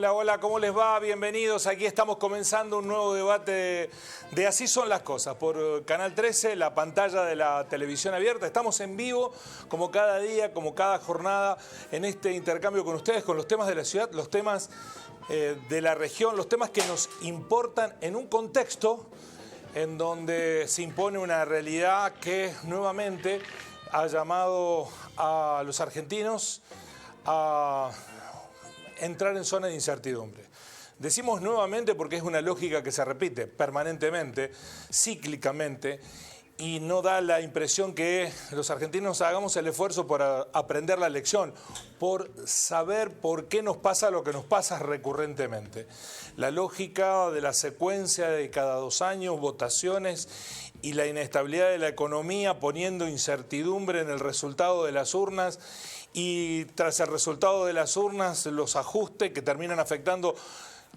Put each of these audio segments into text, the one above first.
Hola, hola, ¿cómo les va? Bienvenidos. Aquí estamos comenzando un nuevo debate de Así son las cosas por Canal 13, la pantalla de la televisión abierta. Estamos en vivo, como cada día, como cada jornada, en este intercambio con ustedes, con los temas de la ciudad, los temas de la región, los temas que nos importan en un contexto en donde se impone una realidad que nuevamente ha llamado a los argentinos a entrar en zona de incertidumbre. Decimos nuevamente porque es una lógica que se repite permanentemente, cíclicamente, y no da la impresión que los argentinos hagamos el esfuerzo por aprender la lección, por saber por qué nos pasa lo que nos pasa recurrentemente. La lógica de la secuencia de cada 2 años, votaciones y la inestabilidad de la economía poniendo incertidumbre en el resultado de las urnas, y tras el resultado de las urnas los ajustes que terminan afectando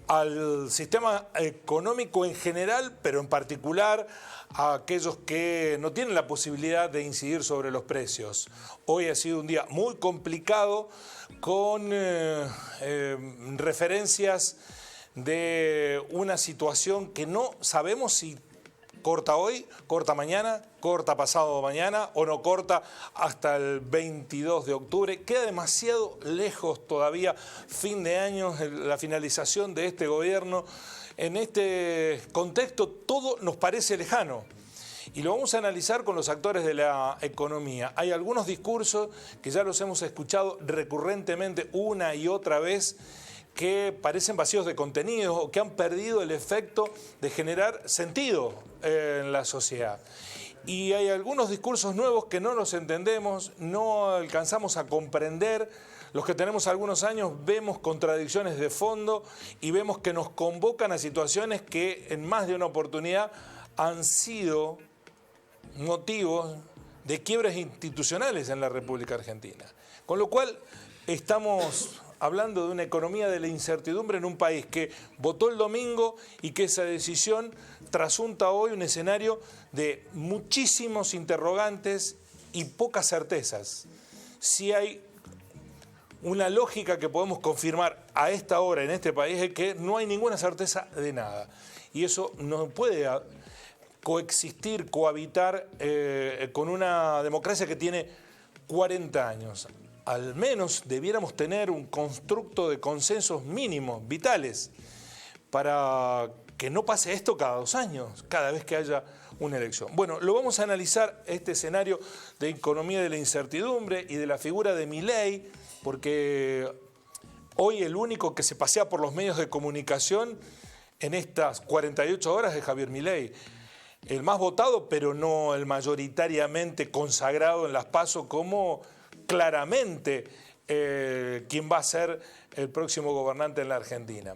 al sistema económico en general, pero en particular a aquellos que no tienen la posibilidad de incidir sobre los precios. Hoy ha sido un día muy complicado con referencias de una situación que no sabemos si corta hoy, corta mañana, corta pasado mañana o no corta hasta el 22 de octubre. Queda demasiado lejos todavía, fin de año, la finalización de este gobierno. En este contexto todo nos parece lejano y lo vamos a analizar con los actores de la economía. Hay algunos discursos que ya los hemos escuchado recurrentemente una y otra vez, que parecen vacíos de contenido o que han perdido el efecto de generar sentido en la sociedad. Y hay algunos discursos nuevos que no los entendemos, no alcanzamos a comprender. Los que tenemos algunos años vemos contradicciones de fondo y vemos que nos convocan a situaciones que en más de una oportunidad han sido motivos de quiebres institucionales en la República Argentina. Con lo cual estamos hablando de una economía de la incertidumbre en un país que votó el domingo y que esa decisión trasunta hoy un escenario de muchísimos interrogantes y pocas certezas. Si hay una lógica que podemos confirmar a esta hora en este país es que no hay ninguna certeza de nada. Y eso no puede coexistir, cohabitar con una democracia que tiene 40 años. Al menos debiéramos tener un constructo de consensos mínimos, vitales, para que no pase esto cada 2 años, cada vez que haya una elección. Bueno, lo vamos a analizar, este escenario de economía de la incertidumbre y de la figura de Milei, porque hoy el único que se pasea por los medios de comunicación en estas 48 horas es Javier Milei. El más votado, pero no el mayoritariamente consagrado en las PASO como claramente quién va a ser el próximo gobernante en la Argentina.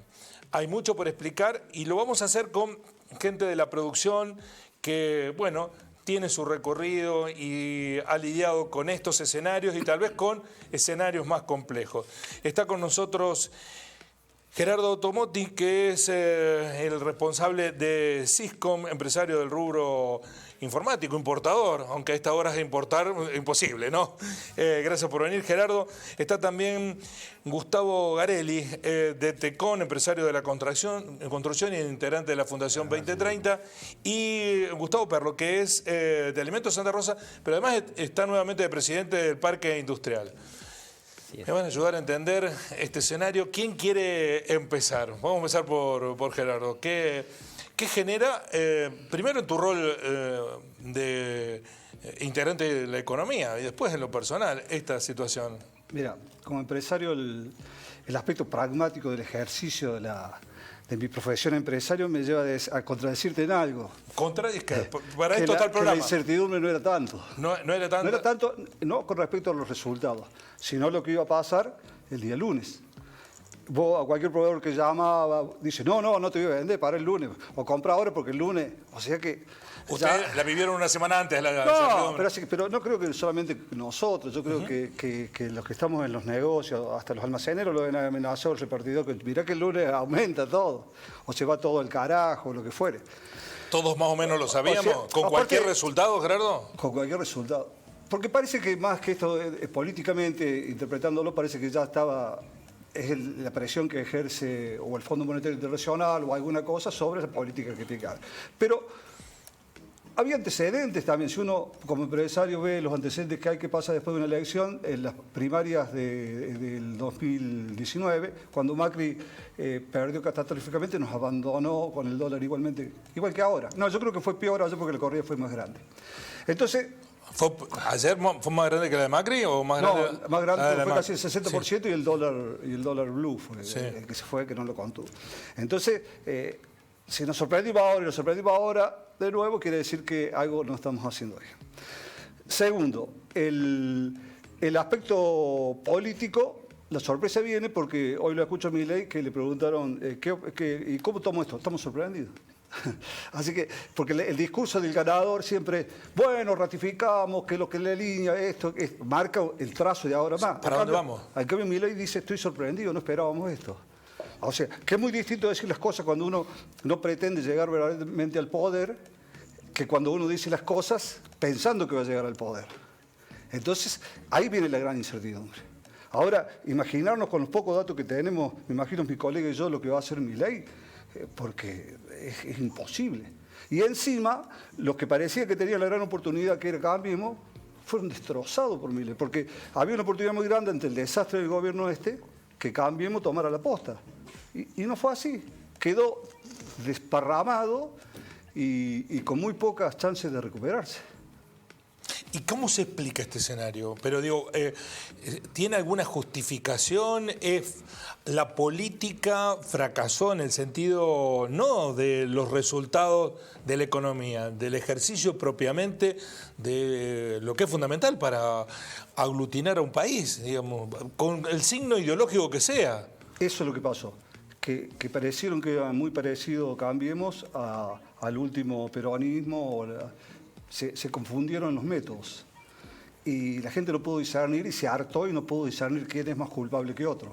Hay mucho por explicar y lo vamos a hacer con gente de la producción que, bueno, tiene su recorrido y ha lidiado con estos escenarios y tal vez con escenarios más complejos. Está con nosotros Gerardo Tomotti, que es el responsable de Siscom, empresario del rubro informático, importador, aunque a esta hora es importar imposible, ¿no? Gracias por venir, Gerardo. Está también Gustavo Garelli, de Tecon, empresario de la construcción y integrante de la Fundación 2030, y Gustavo Perlo, que es de Alimentos Santa Rosa, pero además está nuevamente de presidente del Parque Industrial. Me van a ayudar a entender este escenario. ¿Quién quiere empezar? Vamos a empezar por Gerardo. ¿Qué genera, primero en tu rol de integrante de la economía y después en lo personal, esta situación? Mira, como empresario, el aspecto pragmático del ejercicio de mi profesión empresario me lleva a contradecirte en algo. Para esto está el programa. Que la incertidumbre no era tanto. No era tanto. No era tanto, no con respecto a los resultados, sino lo que iba a pasar el día lunes. Vos a cualquier proveedor que llamaba, dice, no te voy a vender para el lunes, o compra ahora porque el lunes, o sea que... Ustedes la vivieron una semana antes. No, pero no creo que solamente nosotros, yo creo que los que estamos en los negocios, hasta los almaceneros lo ven amenazado el repartidor, que mirá que el lunes aumenta todo, o se va todo al carajo, lo que fuere. ¿Todos más o menos lo sabíamos? O sea, ¿con cualquier resultado, Gerardo? Con cualquier resultado. Porque parece que más que esto, políticamente, interpretándolo, parece que ya estaba es la presión que ejerce o el Fondo Monetario Internacional o alguna cosa sobre la política que tiene que haber. Pero había antecedentes también. Si uno como empresario ve los antecedentes que hay que pasar después de una elección, en las primarias del 2019, cuando Macri perdió catastróficamente, nos abandonó con el dólar igual que ahora. No, yo creo que fue peor ayer porque la corrida fue más grande. Entonces... ¿Ayer fue más grande que la de Macri o más grande? No, más grande, fue casi el 60% sí. y el dólar blue fue sí. El que se fue, que no lo contuvo. Entonces, si nos sorprendimos ahora y nos sorprendimos ahora, de nuevo quiere decir que algo no estamos haciendo bien. Segundo, el aspecto político, la sorpresa viene porque hoy lo escucho a Milei que le preguntaron, ¿y cómo tomo esto? Estamos sorprendidos. Así que, porque el discurso del ganador siempre, bueno, ratificamos que lo que la línea, esto, marca el trazo de ahora más. ¿Para dónde vamos? Al cambio, Milei dice, estoy sorprendido, no esperábamos esto. O sea, que es muy distinto decir las cosas cuando uno no pretende llegar verdaderamente al poder, que cuando uno dice las cosas pensando que va a llegar al poder. Entonces, ahí viene la gran incertidumbre. Ahora, imaginarnos con los pocos datos que tenemos, me imagino mi colega y yo, lo que va a hacer Milei, porque es imposible. Y encima, los que parecía que tenían la gran oportunidad que era Cambiemos, fueron destrozados por Milei, porque había una oportunidad muy grande ante el desastre del gobierno que Cambiemos tomara la posta. Y no fue así. Quedó desparramado y con muy pocas chances de recuperarse. ¿Y cómo se explica este escenario? Pero digo, ¿tiene alguna justificación? ¿La política fracasó en el sentido no de los resultados de la economía, del ejercicio propiamente de lo que es fundamental para aglutinar a un país, digamos, con el signo ideológico que sea? Eso es lo que pasó, que parecieron que era muy parecido Cambiemos al último peronismo. Se confundieron los métodos y la gente no pudo discernir y se hartó y no pudo discernir quién es más culpable que otro.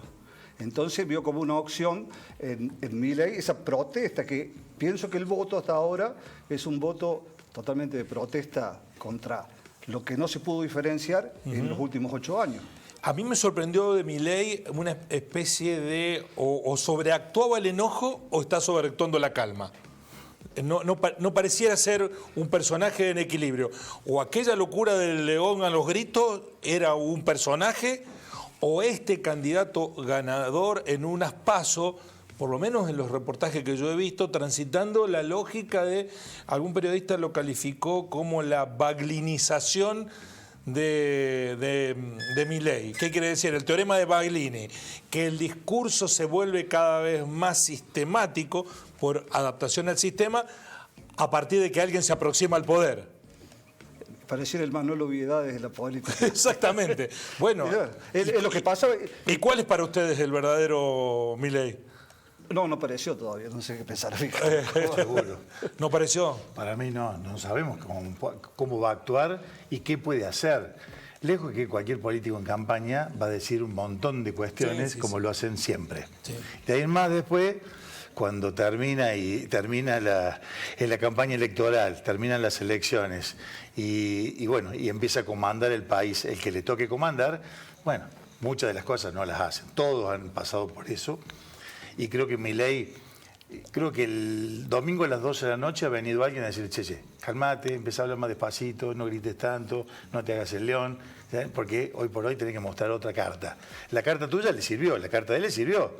Entonces vio como una opción en Milei esa protesta, que pienso que el voto hasta ahora es un voto totalmente de protesta contra lo que no se pudo diferenciar en los últimos 8 años. A mí me sorprendió de Milei una especie de o sobreactuaba el enojo o está sobreactuando la calma. No pareciera ser un personaje en equilibrio. O aquella locura del león a los gritos era un personaje, o este candidato ganador en unas PASO, por lo menos en los reportajes que yo he visto, transitando la lógica de, algún periodista lo calificó como la baglinización de Milei. ¿Qué quiere decir? El teorema de Baglini, que el discurso se vuelve cada vez más sistemático por adaptación al sistema a partir de que alguien se aproxima al poder. Pareciera el Manuel Obviedades de la política. Exactamente. Bueno, es lo que pasa. ¿Y cuál es para ustedes el verdadero Milei? No apareció todavía, no sé qué pensar. Seguro. ¿No apareció? Para mí no sabemos cómo va a actuar y qué puede hacer. Lejos de que cualquier político en campaña va a decir un montón de cuestiones como lo hacen siempre. Sí. De ahí en más después, cuando termina la campaña electoral, terminan las elecciones y empieza a comandar el país, el que le toque comandar, bueno, muchas de las cosas no las hacen. Todos han pasado por eso. Y creo que Milei, el domingo a las 12 de la noche ha venido alguien a decir, che, calmate, empezá a hablar más despacito, no grites tanto, no te hagas el león, ¿sabes? Porque hoy por hoy tenés que mostrar otra carta. La carta tuya le sirvió, la carta de él le sirvió.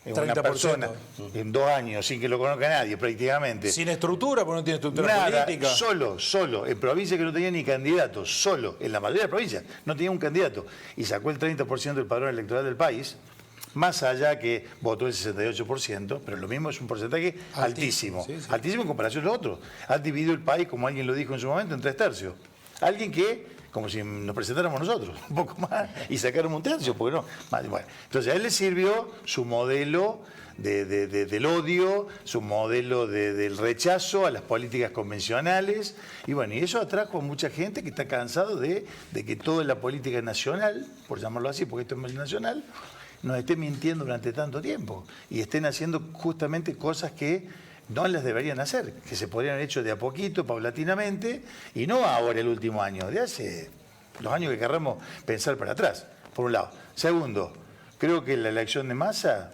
Es una persona en 2 años, sin que lo conozca nadie prácticamente. Sin estructura, porque no tiene estructura política. Solo, en provincias que no tenía ni candidato, solo, en la mayoría de las provincias, no tenía un candidato. Y sacó el 30% del padrón electoral del país. Más allá que votó el 68%, pero lo mismo es un porcentaje altísimo. Sí. Altísimo en comparación a los otros. Ha dividido el país, como alguien lo dijo en su momento, en 3/3. Alguien que, como si nos presentáramos nosotros, un poco más, y sacáramos un tercio, porque no. Bueno, entonces a él le sirvió su modelo del odio, su modelo del rechazo a las políticas convencionales, y bueno, y eso atrajo a mucha gente que está cansado de que toda la política nacional, por llamarlo así, porque esto es más nacional, nos esté mintiendo durante tanto tiempo y estén haciendo justamente cosas que no las deberían hacer, que se podrían haber hecho de a poquito, paulatinamente, y no ahora el último año, de hace los años que querramos pensar para atrás, por un lado. Segundo, Creo que la elección de Massa,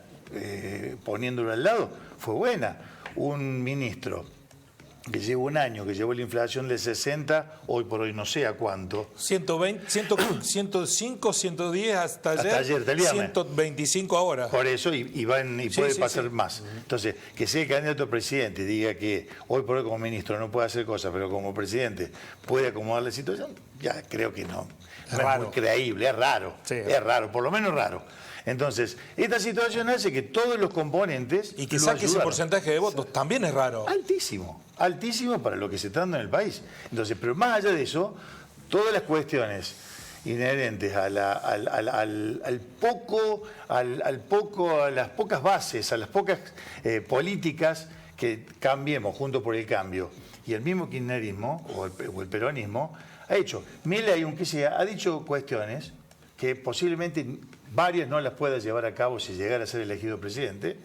poniéndolo al lado, fue buena. Un ministro que lleva un año, que llevó la inflación de 60, hoy por hoy no sé a cuánto. 120, 105, 110 hasta ayer, hasta el viernes. 125 ahora. Por eso, y puede pasar sí. más. Entonces, que sea el candidato a presidente y diga que hoy por hoy como ministro no puede hacer cosas, pero como presidente puede acomodar la situación, ya creo que no. No es muy creíble, es raro. Sí. Es raro, por lo menos raro. Entonces, esta situación hace que todos los componentes... Y que saque ese porcentaje de votos también es raro. Altísimo, altísimo para lo que se está dando en el país. Entonces, pero más allá de eso, todas las cuestiones inherentes a las pocas bases, a las pocas políticas que cambiemos junto por el cambio, y el mismo kirchnerismo o el peronismo ha hecho. Milei, aunque sea, ha dicho cuestiones que posiblemente varias no las pueda llevar a cabo si llegara a ser elegido presidente,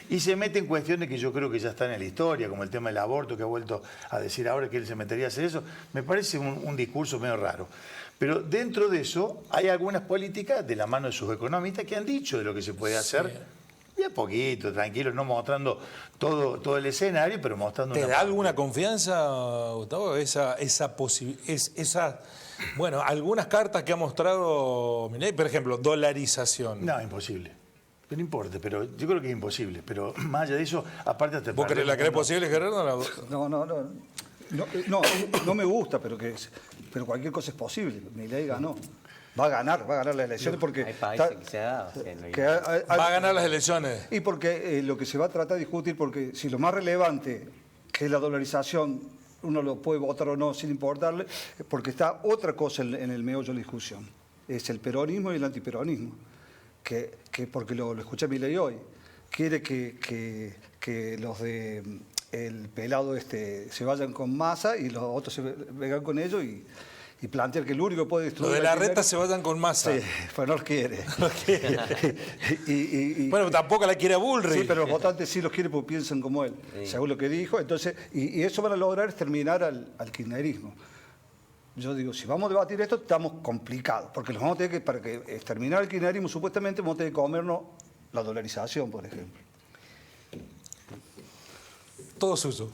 y se mete en cuestiones que yo creo que ya están en la historia, como el tema del aborto, que ha vuelto a decir ahora que él se metería a hacer eso. Me parece un discurso medio raro. Pero dentro de eso hay algunas políticas de la mano de sus economistas que han dicho de lo que se puede hacer. Y a poquito, tranquilo, no mostrando todo el escenario, pero mostrando... ¿Te da alguna confianza, Gustavo, bueno, algunas cartas que ha mostrado Milei, por ejemplo, dolarización? No, imposible. No importa, pero yo creo que es imposible. Pero más allá de eso, aparte... ¿Vos la crees posible, Gerardo? No me gusta, pero cualquier cosa es posible. Milei ganó. Va a ganar las elecciones porque... Hay países que se ha dado. Va a ganar las elecciones. Y porque lo que se va a tratar de discutir, porque si lo más relevante, que es la dolarización, uno lo puede votar o no sin importarle, porque está otra cosa en el meollo de la discusión. Es el peronismo y el antiperonismo. Que porque lo escuché a Milei hoy, quiere que los de el pelado se vayan con Massa y los otros se vengan con ellos y plantear que el único que puede destruir... Lo de la reta se vayan con Massa. Sí, pues no los quiere. Bueno, tampoco la quiere a Bullrich. Sí, pero los votantes sí los quieren porque piensan como él, según lo que dijo. Entonces, y eso van a lograr es terminar al kirchnerismo. Yo digo, si vamos a debatir esto, estamos complicados, porque los vamos a tener que, para que terminar el kirchnerismo, supuestamente vamos a tener que comernos la dolarización, por ejemplo. Todo suyo.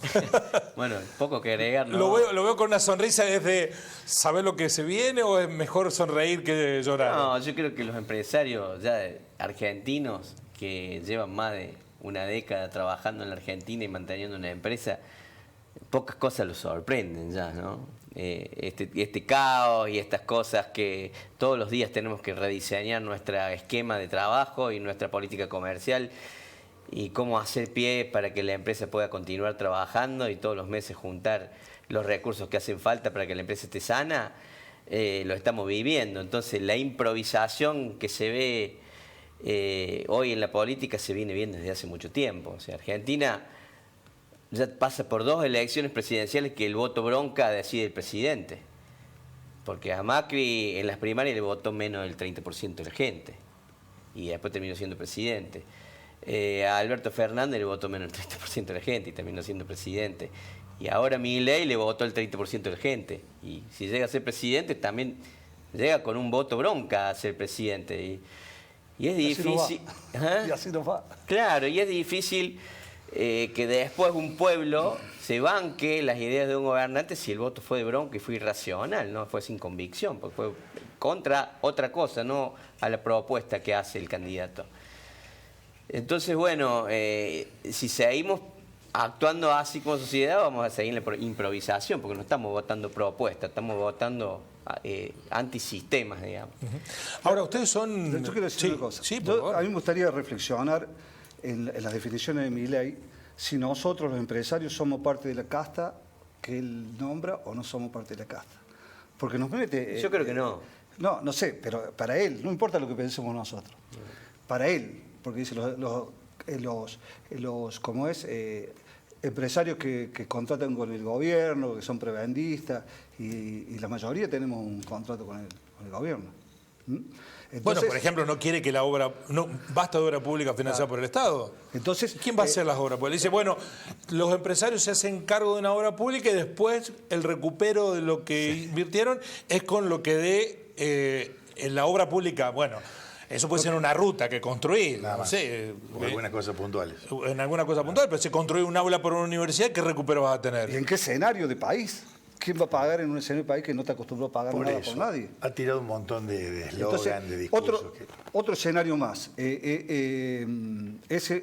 Bueno, poco que agregar, ¿no? Lo veo con una sonrisa, ¿es de saber lo que se viene o es mejor sonreír que llorar? No, yo creo que los empresarios ya argentinos que llevan más de una década trabajando en la Argentina y manteniendo una empresa, pocas cosas los sorprenden ya, ¿no? Este caos y estas cosas que todos los días tenemos que rediseñar nuestro esquema de trabajo y nuestra política comercial y cómo hacer pie para que la empresa pueda continuar trabajando y todos los meses juntar los recursos que hacen falta para que la empresa esté sana, lo estamos viviendo. Entonces la improvisación que se ve hoy en la política se viene viendo desde hace mucho tiempo. O sea, Argentina ya pasa por 2 elecciones presidenciales que el voto bronca decide el presidente. Porque a Macri en las primarias le votó menos del 30% de la gente. Y después terminó siendo presidente. A Alberto Fernández le votó menos del 30% de la gente y terminó siendo presidente. Y ahora Milei le votó el 30% de la gente. Y si llega a ser presidente, también llega con un voto bronca a ser presidente. Y es difícil. Y así nos va. Claro, y es difícil que después un pueblo se banque las ideas de un gobernante si el voto fue de bronca y fue irracional, no fue sin convicción, porque fue contra otra cosa, no a la propuesta que hace el candidato. Entonces, bueno, si seguimos actuando así como sociedad, vamos a seguir en la improvisación, porque no estamos votando propuestas, estamos votando antisistemas, digamos. Ahora, ustedes son... Yo quiero decir una cosa. Sí, por favor. A mí me gustaría reflexionar en las definiciones de Milei, si nosotros los empresarios somos parte de la casta que él nombra o no somos parte de la casta. Porque nos mete... Yo creo que no. No sé, pero para él, no importa lo que pensemos nosotros. Para él, porque dice ¿cómo es? Empresarios que contratan con el gobierno, que son prebentistas, y la mayoría tenemos un contrato con el gobierno. Entonces, bueno, por ejemplo, no quiere que la obra... No, basta de obra pública financiada por el Estado. Entonces, ¿Quién va a hacer las obras públicas? Dice, bueno, los empresarios se hacen cargo de una obra pública y después el recupero de lo que invirtieron es con lo que dé en la obra pública. Bueno, Eso puede ser una ruta que construir, Nada no más. sé. O algunas cosas puntuales. En alguna cosa puntual, pero si construir un aula por una universidad, ¿qué recupero vas a ¿Y tener? en qué escenario de país? ¿Quién va a pagar en un escenario de país que no te acostumbró a pagar Por nada eso, por nadie? ha tirado un montón de Entonces, eslogan, de discursos. otro escenario más. Ese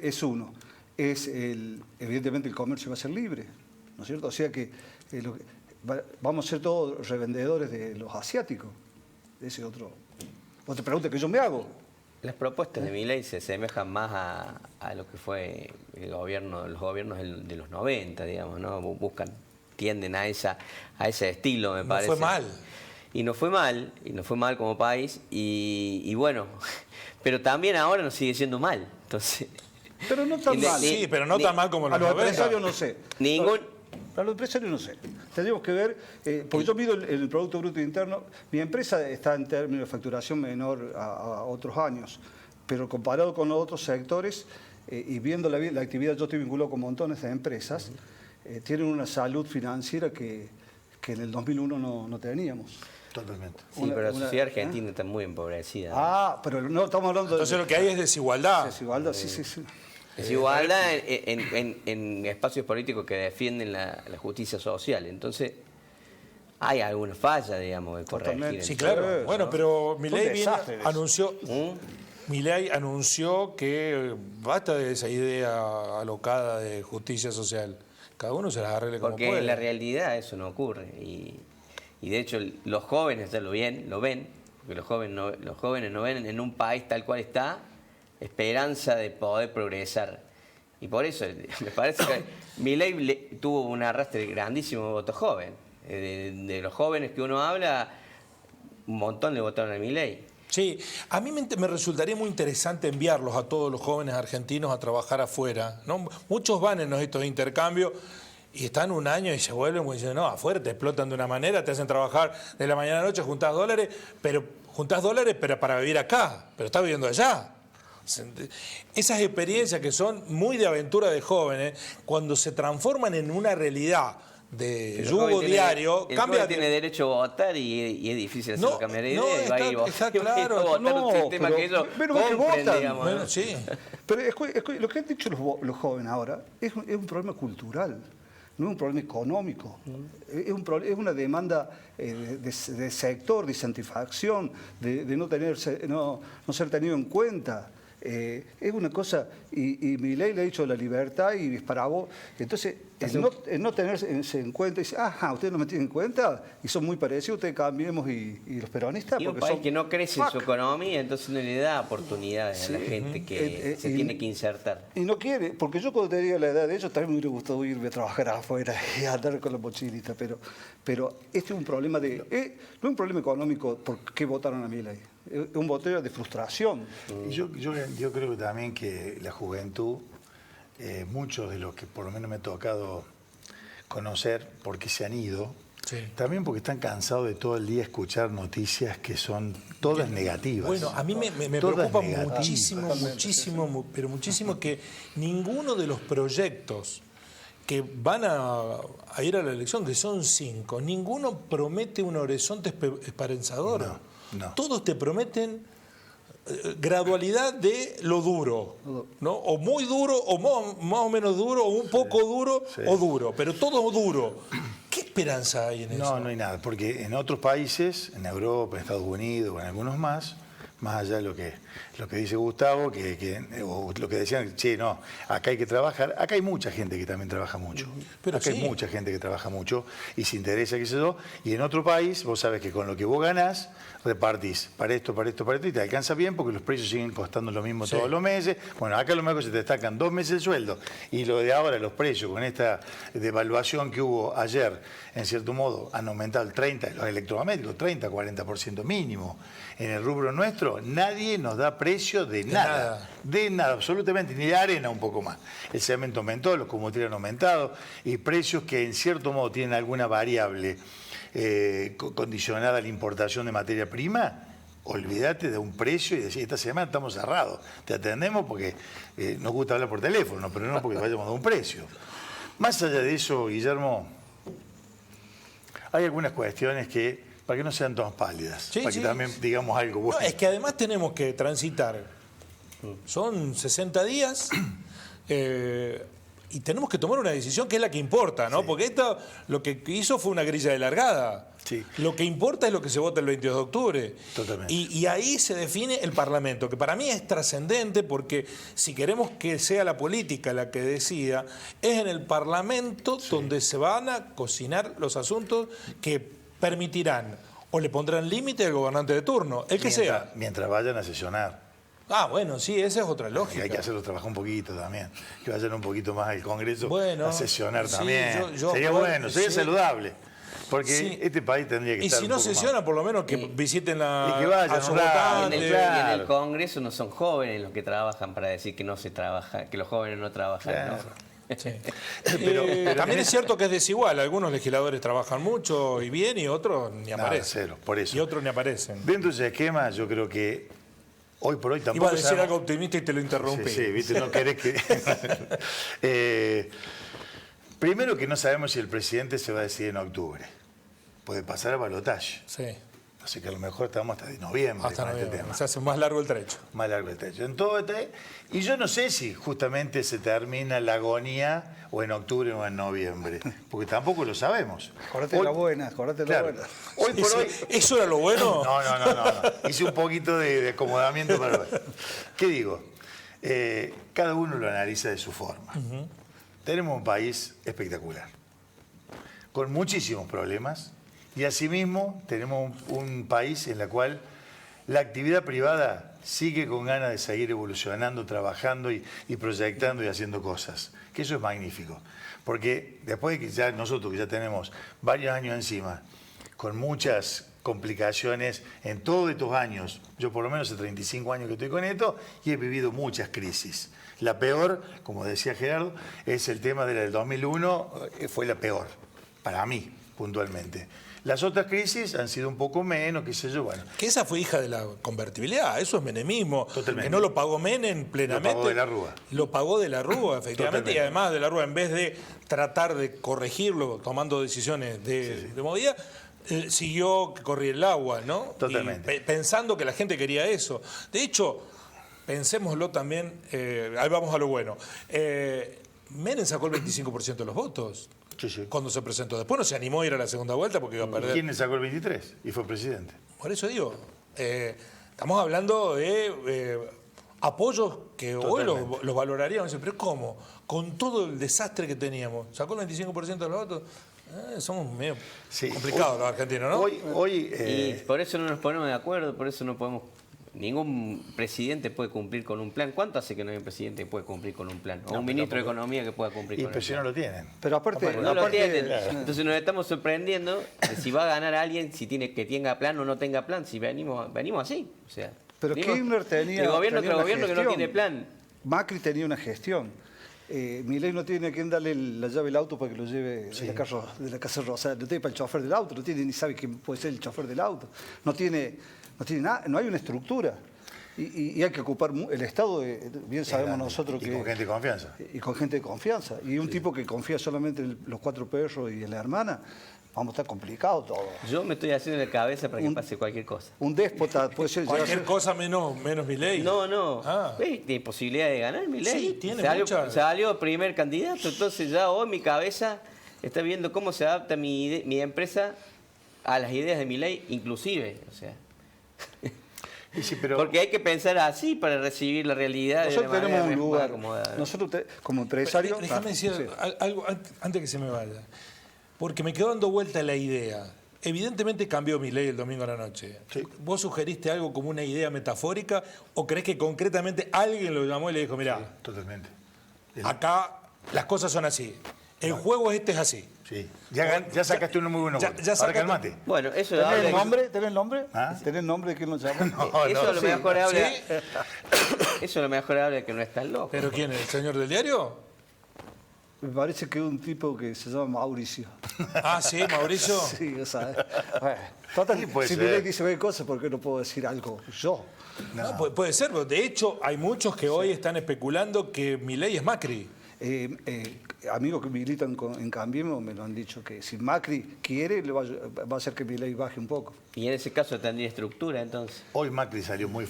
es uno. Evidentemente el comercio va a ser libre, ¿no es cierto? O sea que vamos a ser todos revendedores de los asiáticos. Ese es otra pregunta que yo me hago. Las propuestas de Milei se asemejan más a lo que fue los gobiernos de los 90, digamos, ¿no? Tienden a ese estilo, me parece. No fue mal. Y no fue mal como país, y bueno, pero también ahora nos sigue siendo mal, entonces... Pero no tan mal. Sí, pero no tan mal como en A los los 90. empresarios no sé. A los empresarios no sé. Tendríamos que ver, porque yo mido el Producto Bruto Interno. Mi empresa está en términos de facturación menor a otros años, pero comparado con los otros sectores y viendo la actividad, yo estoy vinculado con montones de empresas, tienen una salud financiera que en el 2001 no teníamos. Totalmente. Sí, pero la sociedad argentina está muy empobrecida. Ah, pero no estamos hablando Entonces lo que hay es desigualdad. desigualdad, sí. Desigualdad en espacios políticos que defienden la justicia social. Entonces, hay alguna falla, digamos, de corregir. Totalmente. Sí, en claro. Sí, Bueno, ¿no? pero Un Milei desastre eso. anunció... Milei anunció que basta de esa idea alocada de justicia social. Cada uno se las arregle como Porque puede. en la realidad eso no ocurre. Y de hecho los jóvenes ya lo ven, porque los jóvenes no ven en un país tal cual está esperanza de poder progresar. Y por eso me parece que Milei tuvo un arrastre grandísimo de voto joven. De los jóvenes que uno habla, un montón le votaron a Milei. Sí, a mí me resultaría muy interesante enviarlos a todos los jóvenes argentinos a trabajar afuera, ¿no? Muchos van en estos intercambios y están un año y se vuelven y dicen, no, afuera te explotan de una manera, te hacen trabajar de la mañana a la noche, juntás dólares, pero para vivir acá, pero estás viviendo allá. Esas experiencias que son muy de aventura de jóvenes, cuando se transforman en una realidad de yugo diario, cambia. Tiene derecho a votar y es difícil hacerlo cambiar de idea. Está claro. Votar un sistema que ellos compren, digamos. Bueno, sí. Pero lo que han dicho los jóvenes ahora es un problema cultural, no es un problema económico. Es una demanda de sector, de satisfacción, de no ser tenido en cuenta. Es una cosa, y Milei le ha dicho la libertad y es para vos. Entonces, el no tenerse en cuenta, dice, ustedes no me tienen en cuenta y son muy parecidos, ustedes cambiemos y los peronistas. Y un país que no crece en su economía, entonces no le da oportunidades a la gente que se tiene que insertar. Y no quiere, porque yo cuando tenía la edad de ellos también me hubiera gustado irme a trabajar afuera y andar con la mochilita, pero este es un problema no es un problema económico por qué votaron a Milei. Es un boteo de frustración. Y yo creo que también que la juventud, muchos de los que por lo menos me ha tocado conocer, porque se han ido, Sí. también porque están cansados de todo el día escuchar noticias que son todas negativas. Bueno, a mí me Todas preocupa negativas. muchísimo que ninguno de los proyectos que van a ir a la elección, que son 5, ninguno promete un horizonte esperanzador. No. Todos te prometen gradualidad de lo duro, ¿no? O muy duro, o más o menos duro, o un poco duro, o duro, pero todo duro. ¿Qué esperanza hay en eso? No hay nada, porque en otros países, en Europa, en Estados Unidos, o en algunos más allá de lo que dice Gustavo, o lo que decían, acá hay que trabajar, acá hay mucha gente que también trabaja mucho. Pero acá hay mucha gente que trabaja mucho y se interesa, qué sé yo, y en otro país, vos sabés que con lo que vos ganás, repartís para esto, y te alcanza bien porque los precios siguen costando lo mismo todos los meses. Bueno, acá lo mejor se te destacan 2 meses el sueldo, y lo de ahora, los precios, con esta devaluación que hubo ayer, en cierto modo, han aumentado el 30%, los electrodomésticos, 30-40% mínimo. En el rubro nuestro, nadie nos da precio de nada, absolutamente, ni de arena un poco más. El cemento aumentó, los combustibles han aumentado, y precios que en cierto modo tienen alguna variable condicionada a la importación de materia prima. Olvídate de un precio y decir, esta semana estamos cerrados, te atendemos porque nos gusta hablar por teléfono, pero no porque vayamos a dar un precio. Más allá de eso, Guillermo, hay algunas cuestiones que para que no sean todas pálidas, Sí, para sí. que también digamos algo bueno. No, es que además tenemos que transitar. Son 60 días y tenemos que tomar una decisión que es la que importa, ¿no? Sí. Porque esto lo que hizo fue una grilla de largada. Sí. Lo que importa es lo que se vota el 22 de octubre. Totalmente. Y ahí se define el Parlamento, que para mí es trascendente porque si queremos que sea la política la que decida, es en el Parlamento donde se van a cocinar los asuntos que permitirán o le pondrán límite al gobernante de turno, el que sea. Mientras vayan a sesionar. Ah, bueno, sí, esa es otra Y lógica. hay que hacerlo trabajar un poquito también. Que vayan un poquito más al Congreso Bueno, a sesionar sí, también. yo Sería acuerdo, bueno, sería sí. saludable. Porque Sí. este país tendría que Y estar si un no poco sesiona, más. por lo menos que visiten Y que vayan a sus un rato. votantes. Y en Claro. el Congreso no son jóvenes los que trabajan para decir que no se trabaja, que los jóvenes no trabajan. Claro. ¿no? Sí. Pero También es cierto que es desigual. Algunos legisladores trabajan mucho y bien y otros ni Nada, aparecen. cero, por eso. Y otros ni aparecen. Dentro de ese esquema, yo creo que hoy por hoy tampoco Iba a decir sabemos- algo optimista y te lo interrumpí. Sí, viste, no querés que... Primero que no sabemos si el presidente se va a decidir en octubre. Puede pasar a balotaje. Sí, Así que a lo mejor estamos hasta de noviembre hasta con este noviembre. tema. Se hace más largo el trecho. Más largo el techo. En todo y yo no sé si justamente se termina la agonía o en octubre o en noviembre, porque tampoco lo sabemos. Acordate Hoy- la buena, acordate la Claro, buena. hoy por hoy... ¿Eso era lo bueno? No. Hice un poquito de acomodamiento para ver. ¿Qué digo? Cada uno lo analiza de su forma. Tenemos un país espectacular, con muchísimos problemas, y asimismo tenemos un país en el cual la actividad privada sigue con ganas de seguir evolucionando, trabajando y proyectando y haciendo cosas. Que eso es magnífico. Porque después de que ya nosotros, que ya tenemos varios años encima, con muchas complicaciones en todos estos años, yo por lo menos hace 35 años que estoy con esto, y he vivido muchas crisis. La peor, como decía Gerardo, es el tema de la del 2001, fue la peor, para mí, puntualmente. Las otras crisis han sido un poco menos, qué sé yo, bueno. Que esa fue hija de la convertibilidad, eso es menemismo. Totalmente. Que no lo pagó Menem plenamente. Lo pagó de la Rúa. Lo pagó de la Rúa, efectivamente. Totalmente. Y además de la Rúa, en vez de tratar de corregirlo tomando decisiones de movida, siguió que corría el agua, ¿no? Totalmente. Y pensando que la gente quería eso. De hecho, pensémoslo también, ahí vamos a lo bueno. Menem sacó el 25% de los votos. Sí. Cuando se presentó. Después no se animó a ir a la segunda vuelta porque iba a perder. ¿Quién le sacó el 23? Y fue presidente. Por eso digo, estamos hablando de apoyos que hoy Totalmente. los valoraríamos. Pero ¿cómo? Con todo el desastre que teníamos, sacó el 25% de los votos. Somos medio complicados los argentinos, ¿no? Hoy Y por eso no nos ponemos de acuerdo, por eso no podemos... Ningún presidente puede cumplir con un plan. ¿Cuánto hace que no hay un presidente que puede cumplir con un plan? O un ministro de Economía que pueda cumplir y con pero un si plan. no lo tienen. Pero aparte, No lo aparte- tienen. Entonces nos estamos sorprendiendo de si va a ganar alguien, si tiene que tenga plan o no tenga plan, si venimos así. O sea, Pero venimos- Kirchner tenía- el gobierno tenía que una gobierno que no gestión. tiene plan. Macri tenía una gestión. Milei no tiene a quien darle la llave del auto para que lo lleve de la casa Rosa. No tiene para el chofer del auto, no tiene ni sabe quién puede ser el chofer del auto. No tiene nada, no hay una estructura. Y hay que ocupar el Estado, bien sabemos grande. nosotros Y que... con gente de confianza. Y con gente de confianza. Y un tipo que confía solamente en los 4 perros y en la hermana, vamos a estar complicado todo. Yo me estoy haciendo la cabeza para que pase cualquier cosa. Un déspota puede ser... llegar a Cualquier ser- cosa menos mi ley. No. Ah. Tiene posibilidad de ganar mi ley. Sí, tiene muchas. Salió primer candidato, entonces ya hoy mi cabeza está viendo cómo se adapta mi empresa a las ideas de mi ley, inclusive. O sea, Y sí, pero porque hay que pensar así para recibir la realidad de Nosotros una tenemos manera un más lugar. acomodada, ¿no? Nosotros, como empresario... Déjame decir sí. algo antes que se me vaya. Porque me quedó dando vuelta la idea. Evidentemente cambió mi ley el domingo a la noche. Sí. ¿Vos sugeriste algo como una idea metafórica o crees que concretamente alguien lo llamó y le dijo, mirá, totalmente. acá las cosas son así. El juego este es así. Sí. Ya sacaste uno muy bueno. Ya Ahora sacaste- calmate. Bueno, eso ¿Tenés el habla- nombre? ¿Tenés el nombre? ¿Ah? ¿Tenés el nombre de quién lo llamó? eso a lo sí. mejor habla. ¿Sí? Eso a lo mejor habla de que no es tan loco. ¿Pero quién? ¿El señor del diario? Me parece que es un tipo que se llama Mauricio. Ah, sí, Mauricio. Sí, o sea, bueno, total, Sí, puede si ser. Milei dice cosas, ¿por qué no puedo decir algo yo? No, puede ser. Pero de hecho, hay muchos que hoy están especulando que mi ley es Macri. amigos que militan en Cambiemos me lo han dicho, que si Macri quiere, va a hacer que Milei baje un poco. Y en ese caso tendría estructura, entonces. Hoy Macri salió muy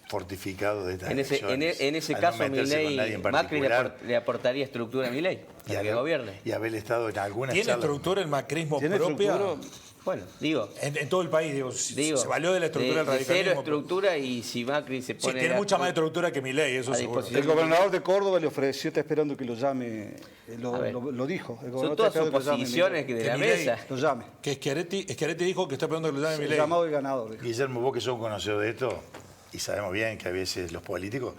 fortificado de estas elecciones. En ese al no caso, meterse con nadie Milei, en Macri particular, le aportaría estructura a Milei para que gobierne. y haber estado en algunas ¿Tiene charlas. estructura el macrismo ¿Tiene propia? estructura? Bueno, digo, En todo el país, digo, se valió de la estructura del de radicalismo. cero estructura, y si Macri se Sí, pone... tiene mucha más estructura que Milei, eso a seguro. disposición. El gobernador de Córdoba le ofreció, está esperando que lo llame, A ver. lo dijo. El Son gobernador todas está esperando que lo llame suposiciones Milei. de la Milei- mesa. Lo llame. Que Schiaretti dijo que está esperando que lo llame El Milei. llamado del ganador. Dijo. Guillermo, vos que sos un conocedor de esto, y sabemos bien que a veces los políticos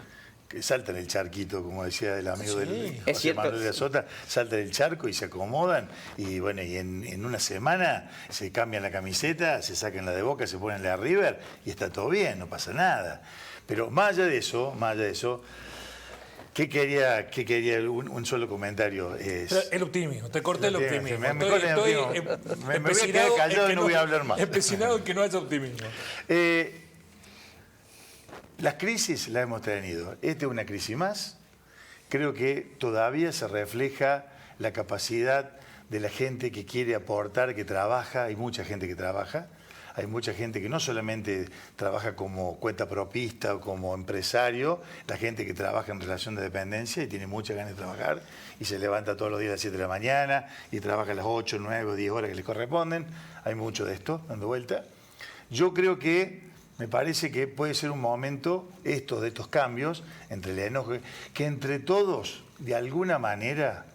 que saltan el charquito, como decía el amigo Sí. del Es José cierto. Manuel de la Sota, saltan el charco y se acomodan, y bueno, y en una semana se cambian la camiseta, se sacan la de Boca, se ponen la de River, y está todo bien, no pasa nada. Pero más allá de eso, ¿qué quería un solo comentario? Pero el optimismo, te corté el optimismo. Me corté el optimismo. Me voy a quedar callado y no voy a hablar más. Empecinado en que no haya optimismo. Las crisis las hemos tenido. Esta es una crisis más. Creo que todavía se refleja la capacidad de la gente que quiere aportar, que trabaja. Hay mucha gente que trabaja. Hay mucha gente que no solamente trabaja como cuentapropista o como empresario, la gente que trabaja en relación de dependencia y tiene muchas ganas de trabajar y se levanta todos los días a las 7 de la mañana y trabaja las 8, 9 o 10 horas que le corresponden. Hay mucho de esto dando vuelta. Yo creo que me parece que puede ser un momento, de estos cambios, entre el enojo, que entre todos, de alguna manera,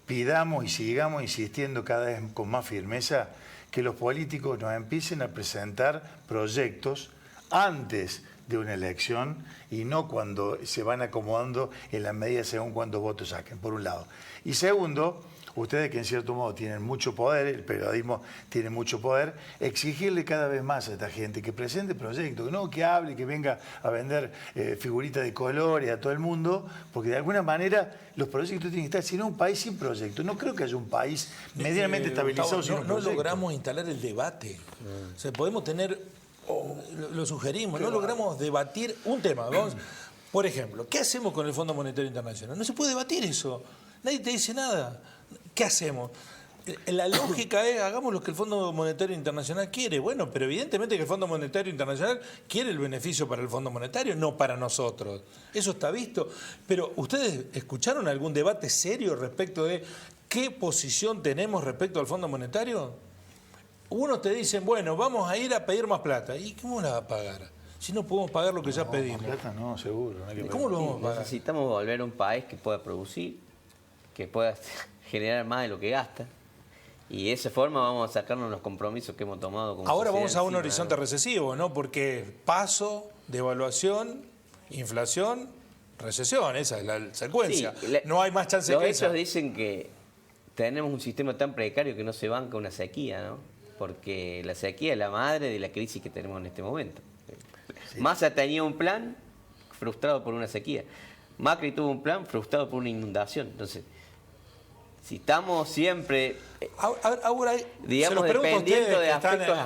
pidamos y sigamos insistiendo cada vez con más firmeza que los políticos nos empiecen a presentar proyectos antes de una elección y no cuando se van acomodando en la medida según cuántos votos saquen, por un lado. Y segundo, ustedes que en cierto modo tienen mucho poder, el periodismo tiene mucho poder, exigirle cada vez más a esta gente que presente proyectos, no que hable, que venga a vender figuritas de colores a todo el mundo, porque de alguna manera los proyectos tienen que estar, si no un país sin proyectos. No creo que haya un país medianamente estabilizado sin un no proyecto. logramos instalar el debate. O sea, podemos tener, lo sugerimos, no logramos debatir un tema. Vamos, por ejemplo, ¿qué hacemos con el Fondo Monetario Internacional? No se puede debatir eso. Nadie te dice nada. ¿Qué hacemos? La lógica es, hagamos lo que el Fondo Monetario Internacional quiere. Bueno, pero evidentemente que el Fondo Monetario Internacional quiere el beneficio para el Fondo Monetario, no para nosotros. Eso está visto. Pero, ¿ustedes escucharon algún debate serio respecto de qué posición tenemos respecto al Fondo Monetario? Unos te dicen, bueno, vamos a ir a pedir más plata. ¿Y cómo la va a pagar? Si no podemos pagar lo que ya pedimos. Plata no, seguro. No hay que ¿Cómo lo vamos a pagar? Necesitamos volver a un país que pueda producir, que pueda generar más de lo que gasta. Y de esa forma vamos a sacarnos los compromisos que hemos tomado como Ahora vamos a un sociedad horizonte encima, recesivo, ¿no? Porque paso, devaluación, inflación, recesión, esa es la secuencia. Sí, no hay más chance los que hechos esa. dicen que tenemos un sistema tan precario que no se banca una sequía, ¿no? Porque la sequía es la madre de la crisis que tenemos en este momento. Massa tenía un plan frustrado por una sequía. Macri tuvo un plan frustrado por una inundación. Entonces, si estamos siempre, Ahora, digamos, se los pregunto a ustedes dependiendo de que están aspectos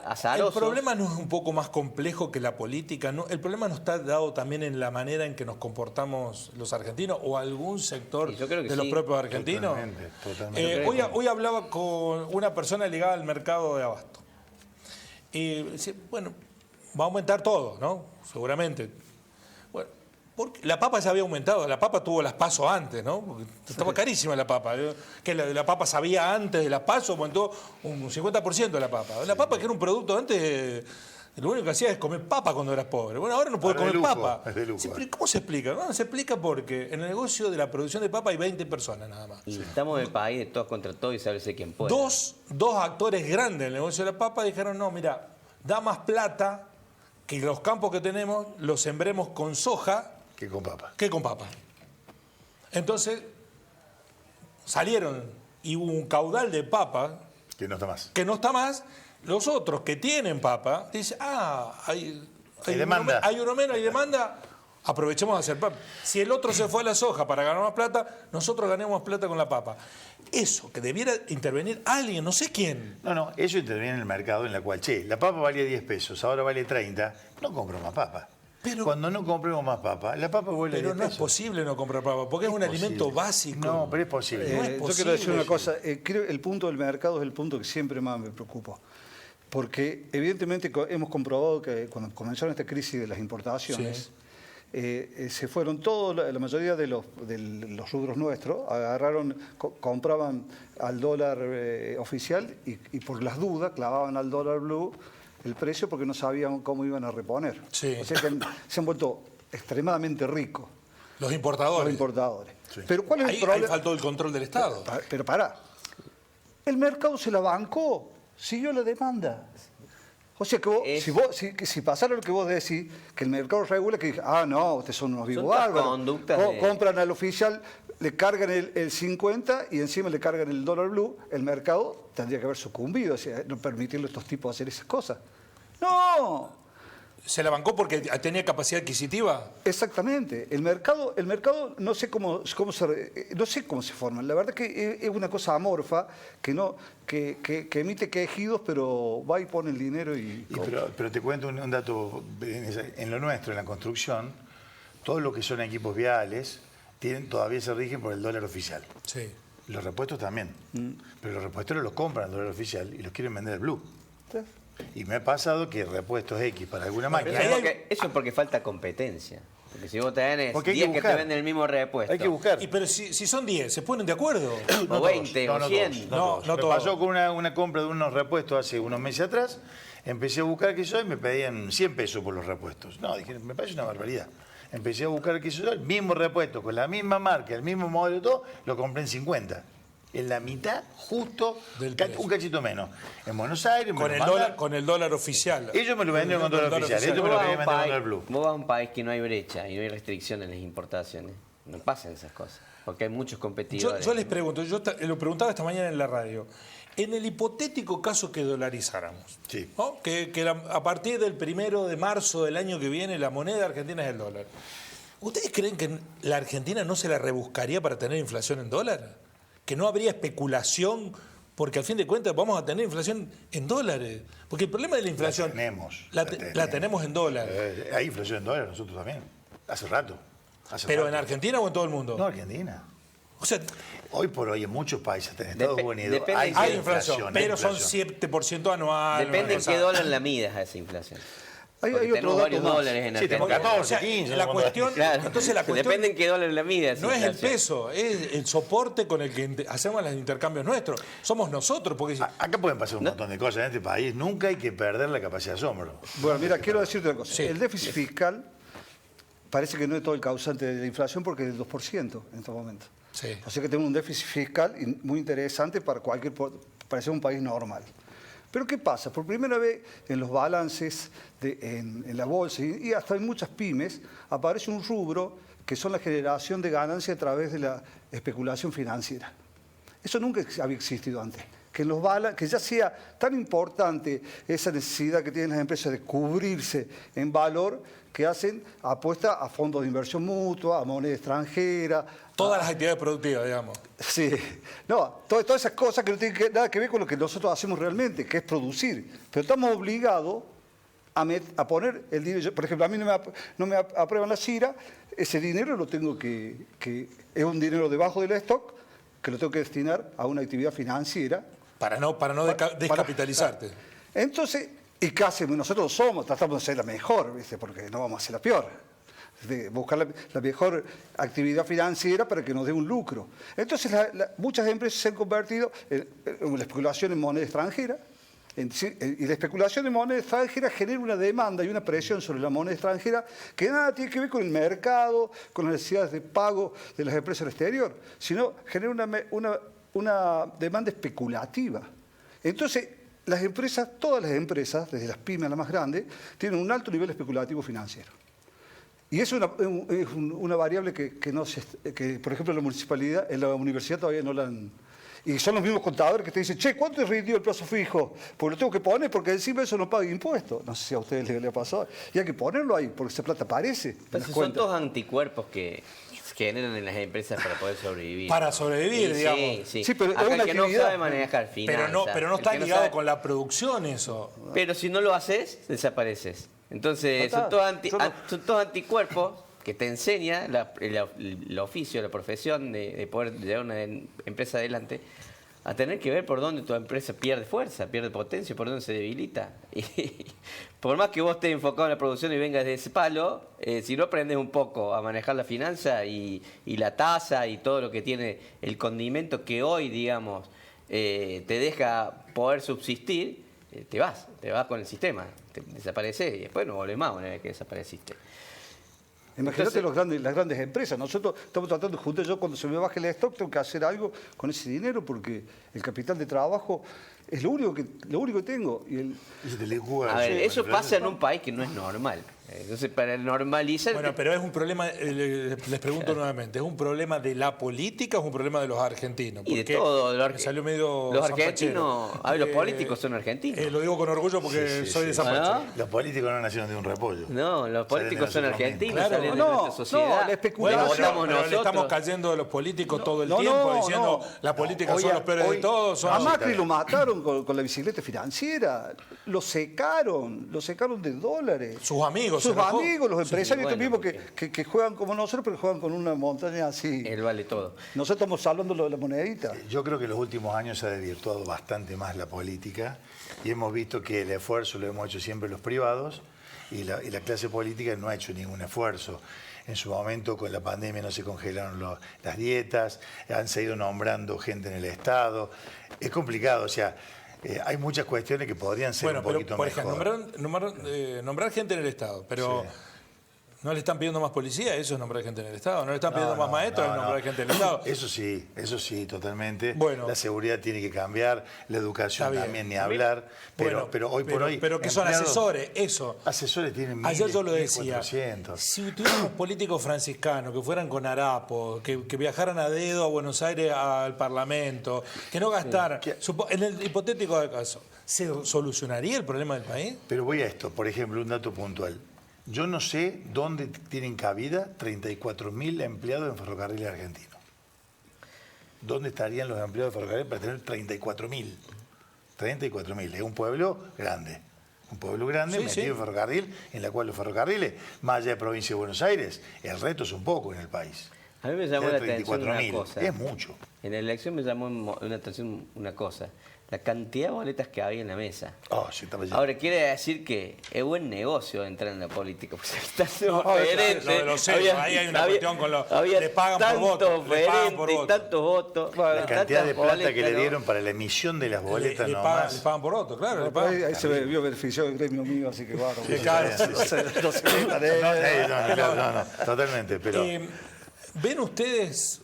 azarosos... El problema no es un poco más complejo que la política, ¿no? El problema no está dado también en la manera en que nos comportamos los argentinos o algún sector Sí, yo creo que de los sí. propios argentinos. Totalmente. Hoy hablaba con una persona ligada al mercado de abasto. Y decía, bueno, va a aumentar todo, ¿no? Seguramente. Bueno, porque la papa ya había aumentado, la papa tuvo las PASO antes, ¿no? Porque estaba carísima la papa. Que la papa sabía antes de las PASO, aumentó un 50% de la papa. La papa, que era un producto antes, lo único que hacía es comer papa cuando eras pobre. Bueno, ahora no puedes Ahora comer es de lujo, papa. es de lujo. Sí, pero ¿cómo se explica? No, se explica porque en el negocio de la producción de papa hay 20 personas nada más. Y estamos en el país de todos contra todos y sálvese quien pueda. Dos actores grandes del negocio de la papa dijeron, no, mira, da más plata que los campos que tenemos los sembremos con soja Que con papa. que con papa. Entonces salieron y hubo un caudal de papa Que no está más. que no está más. Los otros que tienen papa dicen, hay demanda. Hay uno menos, hay demanda, aprovechemos de hacer papa. Si el otro se fue a la soja para ganar más plata, nosotros ganemos más plata con la papa. Eso, que debiera intervenir alguien, no sé quién. No, eso interviene en el mercado en la cual, la papa valía 10 pesos, ahora vale 30, no compro más papa. cuando no compremos más papa, la papa vuelve Pero de no es peso. posible no comprar papa, porque es un alimento básico. No, pero es posible. No es Yo posible. quiero decir una cosa, creo que el punto del mercado es el punto que siempre más me preocupa. Porque evidentemente hemos comprobado que cuando comenzaron esta crisis de las importaciones, se fueron todos, la mayoría de los rubros nuestros, agarraron, compraban al dólar oficial y por las dudas clavaban al dólar blue el precio porque no sabían cómo iban a reponer. Sí. O sea que se han vuelto extremadamente ricos Los importadores. los importadores. Sí. Pero ¿cuál es el Ahí problema? faltó el control del Estado. Pero pará. El mercado se la bancó, siguió la demanda. O sea que si pasara lo que vos decís, que el mercado regula, que no, ustedes son unos vivos todas bárbaros. conductas de- Compran al oficial, le cargan el 50 y encima le cargan el dólar blue, el mercado tendría que haber sucumbido, o sea, no permitirle a estos tipos hacer esas cosas. ¡No! ¿Se la bancó porque tenía capacidad adquisitiva? Exactamente. El mercado no sé no sé cómo se forma. La verdad que es una cosa amorfa que emite quejidos, pero va y pone el dinero y Pero te cuento un dato. En lo nuestro, en la construcción, todos los que son equipos viales todavía se rigen por el dólar oficial. Sí. Los repuestos también. Pero los repuestos los compran al dólar oficial y los quieren vender al blue. Y me ha pasado que repuestos X para alguna máquina. Eso es porque falta competencia. Porque si vos tenés Porque hay 10 que que te buscar. venden el mismo repuesto, Hay que buscar. Pero si son 10, ¿se ponen de acuerdo? o 20 o 100. todos, No me todos. pasó con una compra de unos repuestos hace unos meses atrás. Empecé a buscar qué soy y me pedían 100 pesos por los repuestos. No, dije, me parece una barbaridad. Empecé a buscar qué soy, el mismo repuesto, con la misma marca, el mismo modelo y todo, lo compré en 50. En la mitad, justo, Del precio. un cachito menos. En Buenos Aires, Con el dólar oficial. Ellos me lo vendieron con dólar oficial, ellos me Vos lo vas a querían un vender con país- dólar blue. vos vas a un país que no hay brecha y no hay restricciones en las importaciones. No pasan esas cosas. Porque hay muchos competidores. Yo les pregunto, lo preguntaba esta mañana en la radio. En el hipotético caso que dolarizáramos, Sí. ¿no? que a partir del 1 de marzo del año que viene la moneda argentina es el dólar. ¿Ustedes creen que la Argentina no se la rebuscaría para tener inflación en dólar? ¿Que no habría especulación? Porque al fin de cuentas vamos a tener inflación en dólares. Porque el problema de la inflación... La tenemos en dólares. Hay inflación en dólares, nosotros también. Hace rato. ¿Pero en Argentina o en todo el mundo? No, Argentina. O sea, Hoy por hoy en muchos países, en Estados Unidos, depende hay, hay inflación, pero son inflación. 7% anual. Depende en una cosa. qué dólar la midas a esa inflación. Hay Porque otro tenemos dato varios más. dólares en Sí, tenemos Argentina. 14, O sea, 15. la ¿no? cuestión, Claro. entonces la cuestión Depende en qué dólar la midas. no es el inflación. peso, es el soporte con el que hacemos los intercambios nuestros. Somos nosotros, porque si- Acá pueden pasar un montón de cosas en este país. Nunca hay que perder la capacidad de asombro. Bueno, mira, quiero decirte una cosa. Sí. El déficit fiscal parece que no es todo el causante de la inflación porque es del 2% en estos momentos. Sí. O sea que tenemos un déficit fiscal muy interesante para ser un país normal. Pero ¿qué pasa? Por primera vez en los balances, en la bolsa y hasta en muchas pymes, aparece un rubro que son la generación de ganancia a través de la especulación financiera. Eso nunca había existido antes. Que ya sea tan importante esa necesidad que tienen las empresas de cubrirse en valor, que hacen apuesta a fondos de inversión mutua, a moneda extranjera. todas las actividades productivas, digamos. Sí, no, todas esas cosas que no tienen nada que ver con lo que nosotros hacemos realmente, que es producir. Pero estamos obligados a poner el dinero. Por ejemplo, a mí no me aprueban la CIRA, ese dinero lo tengo que es un dinero debajo del stock, que lo tengo que destinar a una actividad financiera. Para no descapitalizarte. Entonces, ¿y qué hacemos? Nosotros tratamos de ser la mejor, ¿viste? Porque no vamos a ser la peor. De buscar la mejor actividad financiera para que nos dé un lucro. Entonces, muchas empresas se han convertido en la especulación en moneda extranjera. Y la especulación en moneda extranjera genera una demanda y una presión sobre la moneda extranjera que nada tiene que ver con el mercado, con las necesidades de pago de las empresas al exterior, sino genera una demanda especulativa. Entonces, todas las empresas, desde las pymes a las más grandes, tienen un alto nivel especulativo financiero. Y es una variable que, por ejemplo, en la universidad todavía no la han... Y son los mismos contadores que te dicen, che, ¿cuánto rindió el plazo fijo? Porque lo tengo que poner porque encima eso no paga impuestos. No sé si a ustedes les ha pasado. Y hay que ponerlo ahí porque esa plata aparece en Pero las si son cuentas. todos anticuerpos que se generan en las empresas para poder sobrevivir. Para sobrevivir, Y digamos. Sí, pero acá es una el que no actividad. sabe manejar finanzas. Pero no el está que no ligado sabe- con la producción eso. Pero si no lo haces, desapareces. Entonces, Total, son todos anticuerpos que te enseña el oficio, la profesión de poder llevar una empresa adelante, a tener que ver por dónde tu empresa pierde fuerza, pierde potencia, por dónde se debilita. Y por más que vos estés enfocado en la producción y vengas de ese palo, si no aprendes un poco a manejar la finanza y la tasa y todo lo que tiene el condimento que hoy, digamos, te deja poder subsistir, te vas con el sistema, desapareces y después no volvés más una vez que desapareciste. Imagínate las grandes empresas. Nosotros estamos tratando de juntar. Yo cuando se me baje el stock tengo que hacer algo con ese dinero porque el capital de trabajo es lo único que tengo. A ver, eso pasa en un país que no es normal. Entonces, para normalizar... Bueno, pero es un problema, les pregunto nuevamente, ¿es un problema de la política o es un problema de los argentinos? Y de todo. Me salió medio los argentinos, a ver, los políticos son argentinos. Lo digo con orgullo porque soy de Zapache. Los políticos no nacieron de un repollo. No, los políticos son argentinos, Claro, salen de nuestra sociedad. la especulación. Pero le estamos cayendo de los políticos todo el tiempo, diciendo la política son los peores de todos. A Macri lo mataron con la bicicleta financiera. Lo secaron de dólares. Sus amigos. Sus amigos, los empresarios bueno, mismos que juegan como nosotros, pero juegan con una montaña así. Él vale todo. Nosotros estamos salvando lo de la monedita. Yo creo que en los últimos años se ha desvirtuado bastante más la política y hemos visto que el esfuerzo lo hemos hecho siempre los privados y la clase política no ha hecho ningún esfuerzo. En su momento con la pandemia no se congelaron las dietas, han seguido nombrando gente en el Estado. Es complicado, o sea... hay muchas cuestiones que podrían ser un poquito por mejor. ejemplo, nombrar gente en el Estado, pero ¿no le están pidiendo más policía? Eso es nombrar gente en el Estado. ¿No le están pidiendo más maestros? Es nombrar gente en el Estado. Eso sí, totalmente. Bueno, la seguridad tiene que cambiar, la educación también ni hablar. Pero hoy por hoy... Pero que son asesores, eso. Asesores tienen 1.000, Ayer yo lo decía. 1.400. Si tuviéramos políticos franciscanos que fueran con harapos, que viajaran a dedo a Buenos Aires al Parlamento, que no gastaran... En el hipotético caso, ¿se solucionaría el problema del país? Pero voy a esto, por ejemplo, un dato puntual. Yo no sé dónde tienen cabida 34.000 empleados en ferrocarriles argentinos. ¿Dónde estarían los empleados de ferrocarriles para tener 34.000? 34.000. Es un pueblo grande. Un pueblo grande metido en ferrocarril, en la cual los ferrocarriles, más allá de provincia de Buenos Aires, el reto es un poco en el país. A mí me llamó la atención una cosa. Es mucho. En la elección me llamó la atención una cosa. La cantidad de boletas que había en la mesa. Sí, estaba lleno. Ahora, quiere decir que es buen negocio entrar en la política. Pues está Lo sé, ahí hay una cuestión con los... Le pagan por voto. Tantos votos. La cantidad de plata que le dieron para la emisión de las boletas le pagan por voto, claro. Ahí se vio beneficiado el gremio mío, así que bueno. No, totalmente. Pero... ¿Ven ustedes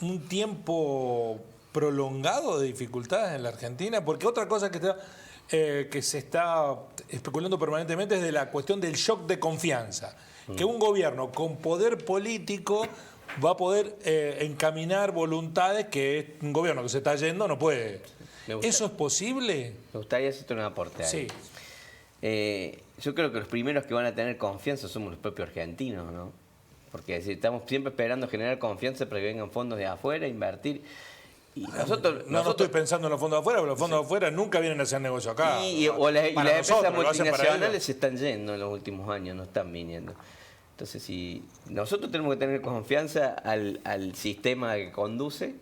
un tiempo prolongado de dificultades en la Argentina? Porque otra cosa que se está especulando permanentemente es de la cuestión del shock de confianza. Que un gobierno con poder político va a poder encaminar voluntades que un gobierno que se está yendo no puede. ¿Eso es posible? Me gustaría hacerte un aporte ahí. Sí. Yo creo que los primeros que van a tener confianza somos los propios argentinos, ¿no? Porque si estamos siempre esperando generar confianza para que vengan fondos de afuera, invertir. Y nosotros no estoy pensando en los fondos de afuera, porque los fondos de afuera nunca vienen a hacer negocio acá. Y las empresas multinacionales se están yendo en los últimos años, no están viniendo. Entonces, si nosotros tenemos que tener confianza al sistema que conduce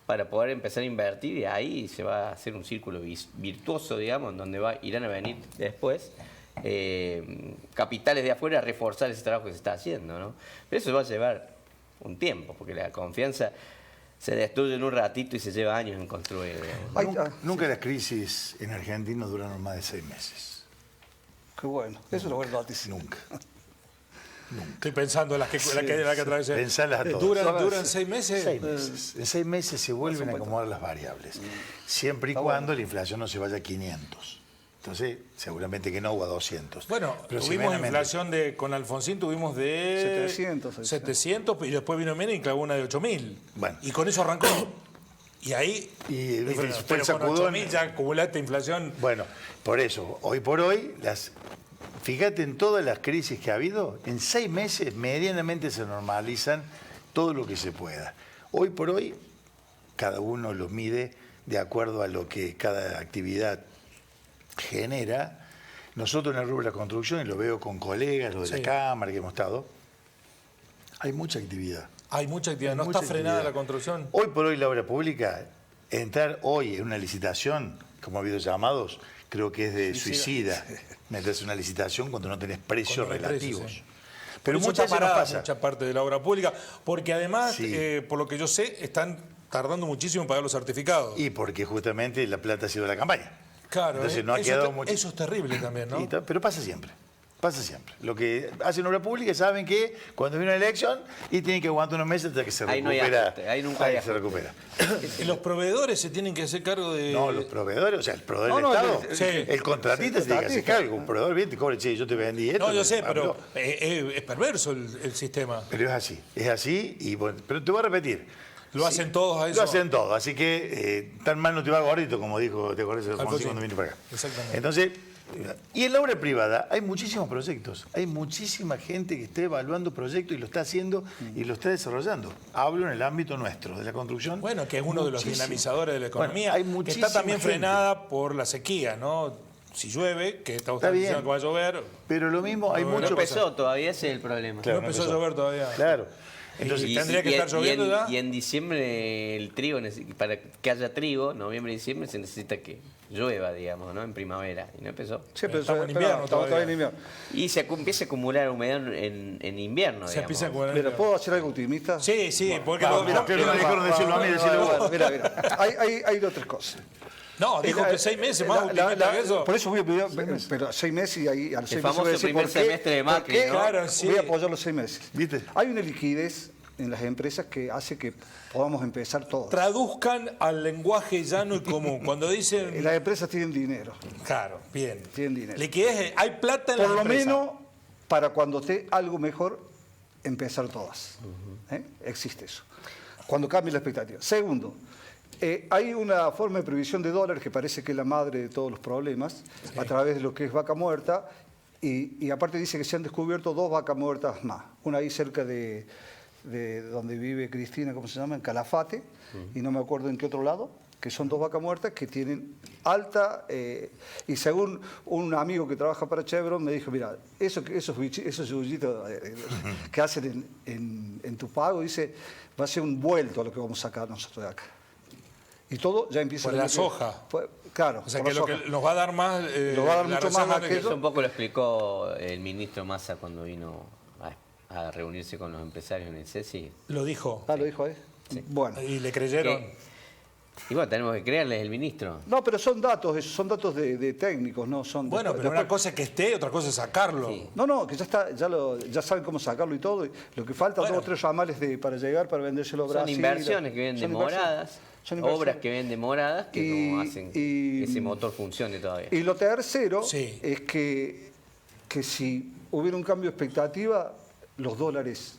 para poder empezar a invertir, y ahí se va a hacer un círculo virtuoso, digamos, donde irán a venir después capitales de afuera a reforzar ese trabajo que se está haciendo, ¿no? Pero eso va a llevar un tiempo, porque la confianza se destruye en un ratito y se lleva años en construir. Nunca las crisis en Argentina duraron más de 6 meses. Qué bueno, eso es lo bueno noticia. Nunca. Estoy pensando en la que atravesé. Pensalas a todas. ¿Duran 6 meses? 6 meses. En 6 meses se vuelven a acomodar las variables. Siempre y cuando la inflación no se vaya a 500. Entonces, seguramente que no hubo a 200. Bueno, pero tuvimos inflación con Alfonsín, tuvimos de 700 y después vino Menem y clavó una de 8.000. Bueno. Y con eso arrancó. Y ahí, pero con 8.000 ya acumulaste inflación. Bueno, por eso, hoy por hoy, fíjate en todas las crisis que ha habido, en 6 meses medianamente se normalizan todo lo que se pueda. Hoy por hoy, cada uno lo mide de acuerdo a lo que cada actividad genera. Nosotros en el rubro de la construcción, y lo veo con colegas, los de Sí. la Cámara que hemos estado, hay mucha actividad. Hay mucha actividad, Hay no mucha está frenada actividad. la construcción. Hoy por hoy la obra pública, entrar hoy en una licitación, como ha habido llamados, creo que es de suicida. Meterse en una licitación cuando no tenés precios Cuando no hay relativos. precios, sí. Pero Por eso muchas está veces nos parada pasa. mucha parte de la obra pública, porque además, Sí. por lo que yo sé, están tardando muchísimo en pagar los certificados. Y porque justamente la plata ha sido la campaña. Claro, Entonces no ha eso, quedado mucho. eso es terrible también, ¿no? Pero pasa siempre. Pasa siempre. Lo que hacen obra pública saben que cuando viene una elección y tienen que aguantar unos meses hasta que se Ahí no hay recupera. ajuste, ahí nunca hay se recupera. Y los proveedores se tienen que hacer cargo de... No, los proveedores, o sea, el proveedor No, del no, Estado, sí. el contratista se tiene que hacer cargo. Un proveedor viene y te cobra, che, yo te vendí esto. No, yo sé, pero no. es perverso el sistema. Pero es así, y bueno, pero te voy a repetir. Lo hacen todos a eso. Lo hacen todos, así que tan mal no te va gordito, como dijo, te acordás de Alfonsín Alfonsín. cuando vino para acá. Exactamente. Entonces, y en la obra privada hay muchísimos proyectos, hay muchísima gente que está evaluando proyectos y lo está haciendo y lo está desarrollando. Hablo en el ámbito nuestro, de la construcción. Bueno, que es uno de los Muchísimo. dinamizadores de la economía, Bueno, hay que está muchísima también gente. frenada por la sequía, ¿no? Si llueve, que estamos Está diciendo bien. que va a llover, Pero lo mismo, hay No, No mucho... empezó todavía, ese es el problema. Claro, no empezó a llover todavía. Claro. Entonces, Y tendría que estar lloviendo ya. Y en diciembre el trigo, para que haya trigo, noviembre y diciembre se necesita que llueva, digamos, ¿no? En primavera. Y no empezó. Sí, pero Estamos en pero invierno estamos todavía. en invierno. Y se empieza a acumular humedad en invierno, Se digamos. empieza a acumular. Mira, ¿puedo hacer algo optimista? Sí, sí, porque... vamos, mira, pero no me dejaron decirlo a mí, decirlo vos. Mira, hay dos tres cosas. No, dijo que 6 meses más optimista que eso. Por eso voy a pedir, pero 6 meses y ahí a los 6 meses famoso voy a decir primer por qué, semestre de Macri, por qué ¿no? Claro, sí. voy a apoyar los 6 meses. ¿Viste? Hay una liquidez en las empresas que hace que podamos empezar todos. Traduzcan al lenguaje llano y común. Cuando dicen... Las empresas tienen dinero. Claro, bien. Tienen dinero. Liquidez, hay plata en Por la lo empresa. menos, para cuando esté algo mejor, empezar todas. Existe eso. Cuando cambie la expectativa. Segundo, hay una forma de previsión de dólares que parece que es la madre de todos los problemas, a través de lo que es vaca muerta, y aparte dice que se han descubierto 2 vacas muertas más. Una ahí cerca de donde vive Cristina, ¿cómo se llama? En Calafate, y no me acuerdo en qué otro lado, que son 2 vacas muertas que tienen alta, y según un amigo que trabaja para Chevron me dijo, mira, esos yullitos que hacen en tu pago, dice, va a ser un vuelto a lo que vamos a sacar nosotros de acá. Y todo ya empieza Por la soja. Claro, O sea, por que la lo soja. que nos va a dar más... Nos va a dar la mucho reserva más de- aquello. Eso un poco lo explicó el ministro Massa cuando vino a reunirse con los empresarios en el CESI. Lo dijo. Ah, lo dijo ahí. Bueno. Y le creyeron. Y bueno, tenemos que creerles el ministro. No, pero son datos de técnicos, no son... Bueno, pero después- una cosa es que esté, otra cosa es sacarlo. Sí. No, que ya está, ya saben cómo sacarlo y todo. Y lo que falta, Bueno. 2 o 3 ramales para llegar, para vendérselo a Son Brasil. inversiones que vienen Son demoradas, son inversiones. obras que vienen demoradas que no hacen y- que ese motor funcione todavía. Y lo tercero Sí. es que si hubiera un cambio de expectativa, los dólares,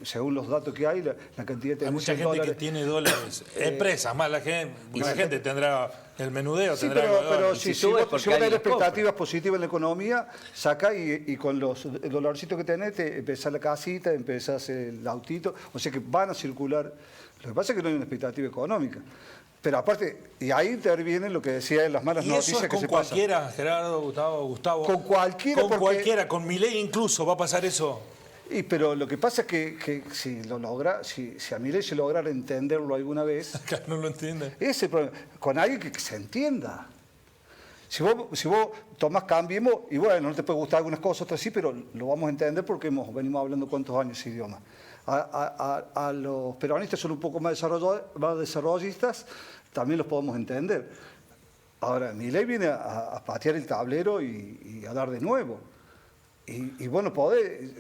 según los datos que hay, la cantidad de Hay mucha gente que tiene dólares. Empresas, más la gente tendrá el menudeo, Sí, tendrá algo de pero dólares. si Si sube vos porque si vos tenés alguien compra. expectativas positivas en la economía, saca y con los dolarcitos que tenés, te empezás la casita, empezás el autito, o sea que van a circular. Lo que pasa es que no hay una expectativa económica. Pero aparte, y ahí intervienen lo que decía en las malas Y eso noticias es que con se pasan. cualquiera, Gerardo, Gustavo. Con cualquiera, Con porque- cualquiera, con Milei incluso, ¿va a pasar eso? Pero lo que pasa es que si a Milei se lograra entenderlo alguna vez, Acá no lo entienden. ese problema, con alguien que se entienda. Si vos tomás Cambiemos, y bueno, no te puede gustar algunas cosas, otras sí, pero lo vamos a entender porque venimos hablando cuántos años ese idioma. A los peronistas son un poco más desarrollistas, también los podemos entender. Ahora, Milei viene a patear el tablero y a dar de nuevo. Y bueno,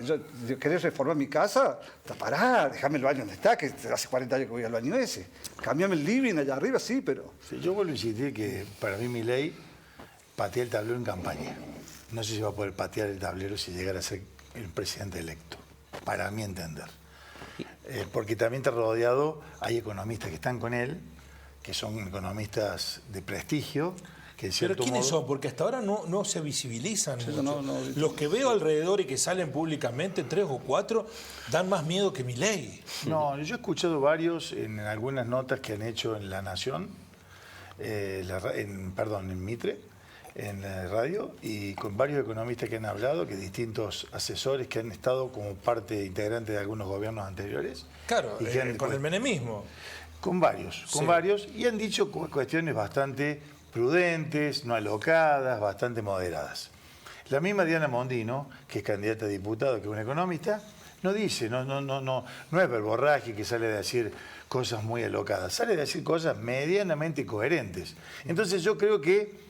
yo querés reformar mi casa, pará, déjame el baño donde está, que hace 40 años que voy al baño ese. Cámbiame el living allá arriba, sí, pero... Sí, yo vuelvo a insistir que para mí Milei patea el tablero en campaña. No sé si va a poder patear el tablero si llegara a ser el presidente electo, para mi entender. Porque también está rodeado, hay economistas que están con él, que son economistas de prestigio, que en ¿Pero cierto quiénes modo... son? Porque hasta ahora no se visibilizan. Sí, mucho. no. Los que veo alrededor y que salen públicamente, 3 o 4, dan más miedo que Milei. No, yo he escuchado varios en algunas notas que han hecho en La Nación, en Mitre, en la radio y con varios economistas que han hablado, que distintos asesores que han estado como parte integrante de algunos gobiernos anteriores. Claro, y que con el menemismo. Con varios, y han dicho cuestiones bastante prudentes, no alocadas, bastante moderadas. La misma Diana Mondino, que es candidata a diputada, que es una economista, no dice, no es verborraje que sale a decir cosas muy alocadas, sale a decir cosas medianamente coherentes. Entonces yo creo que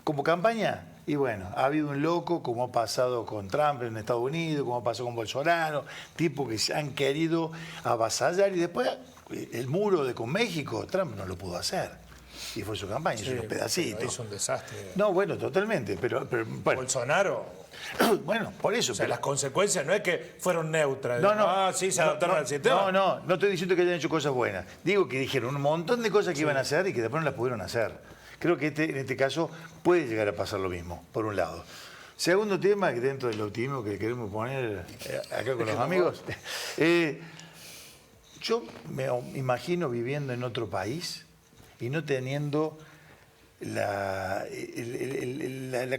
como campaña, y bueno, ha habido un loco, como ha pasado con Trump en Estados Unidos, como pasó con Bolsonaro, tipos que se han querido avasallar y después el muro con México, Trump no lo pudo hacer. Y fue su campaña, hizo unos pedacitos. Hizo un desastre. No, bueno, totalmente, pero bueno. Bolsonaro. Bueno, por eso. O sea, las consecuencias no es que fueron neutras. No. Sí, se adaptaron al sistema. No estoy diciendo que hayan hecho cosas buenas. Digo que dijeron un montón de cosas que iban a hacer y que después no las pudieron hacer. Creo que en este caso puede llegar a pasar lo mismo, por un lado. Segundo tema, que dentro del optimismo que queremos poner acá con los amigos, yo me imagino viviendo en otro país y no teniendo la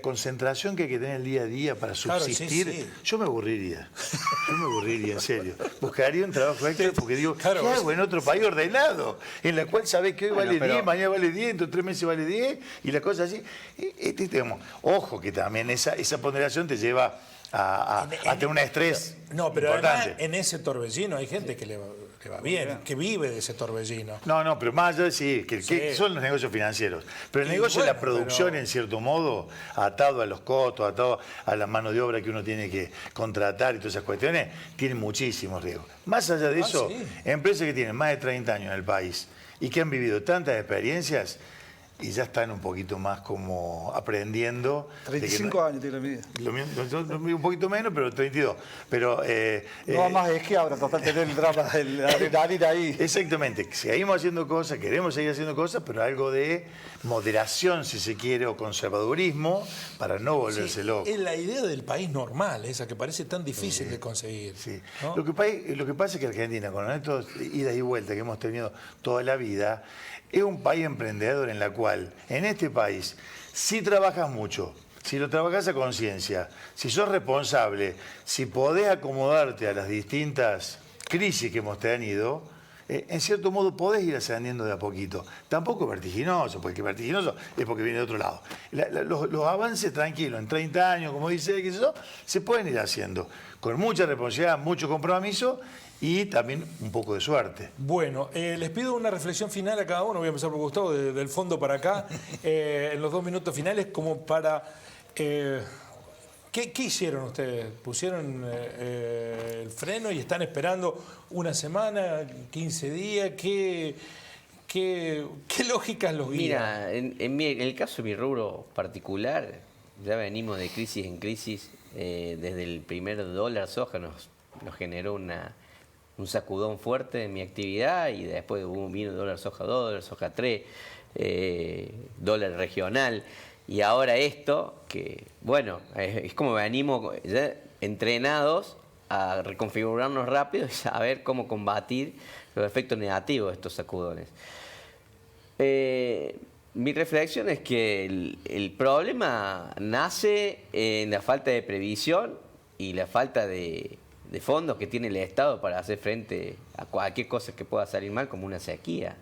concentración que hay que tener el día a día para subsistir. Claro, sí. Yo me aburriría, en serio. Buscaría un trabajo extra porque digo, claro, ¿qué hago en otro país ordenado? En la cual sabés que hoy vale 10, mañana vale 10, dentro de 3 meses vale 10 y la cosa así. Ojo que también esa ponderación te lleva a tener un estrés pero importante. además en ese torbellino hay gente que le va bien, que vive de ese torbellino. No, pero más allá de sí, que son los negocios financieros. Pero el negocio de la producción, en cierto modo, atado a los costos, atado a la mano de obra que uno tiene que contratar y todas esas cuestiones, tiene muchísimos riesgos. Más allá de eso, empresas que tienen más de 30 años en el país y que han vivido tantas experiencias y ya están un poquito más como aprendiendo. 35 años tiene la vida. Un poquito menos, pero 32. Pero, no más es que ahora, total, tener el drama del adrenalina ahí. Exactamente. Seguimos haciendo cosas, queremos seguir haciendo cosas, pero algo de moderación, si se quiere, o conservadurismo, para no volverse loco. Es la idea del país normal, esa que parece tan difícil de conseguir. Sí. ¿No? Lo que pasa es que Argentina, con estos idas y vueltas que hemos tenido toda la vida, es un país emprendedor en la cual, en este país, si trabajas mucho, si lo trabajas a conciencia, si sos responsable, si podés acomodarte a las distintas crisis que hemos tenido, en cierto modo podés ir ascendiendo de a poquito. Tampoco vertiginoso, porque vertiginoso es porque viene de otro lado. Los avances tranquilos, en 30 años, como dice, se pueden ir haciendo, con mucha responsabilidad, mucho compromiso, y también un poco de suerte. Bueno, les pido una reflexión final a cada uno. Voy a empezar por Gustavo, del fondo para acá, en los 2 minutos finales, como para... ¿Qué hicieron ustedes? ¿Pusieron el freno y están esperando una semana, 15 días? ¿Qué lógicas los guían? Mira, en el caso de mi rubro particular, ya venimos de crisis en crisis. Desde el primer dólar soja nos generó un sacudón fuerte en mi actividad y después vino dólar soja 2, dólar soja 3, dólar regional y ahora esto que, bueno, es como venimos ya entrenados a reconfigurarnos rápido y saber cómo combatir los efectos negativos de estos sacudones. Mi reflexión es que el problema nace en la falta de previsión y la falta de fondos que tiene el Estado para hacer frente a cualquier cosa que pueda salir mal, como una sequía.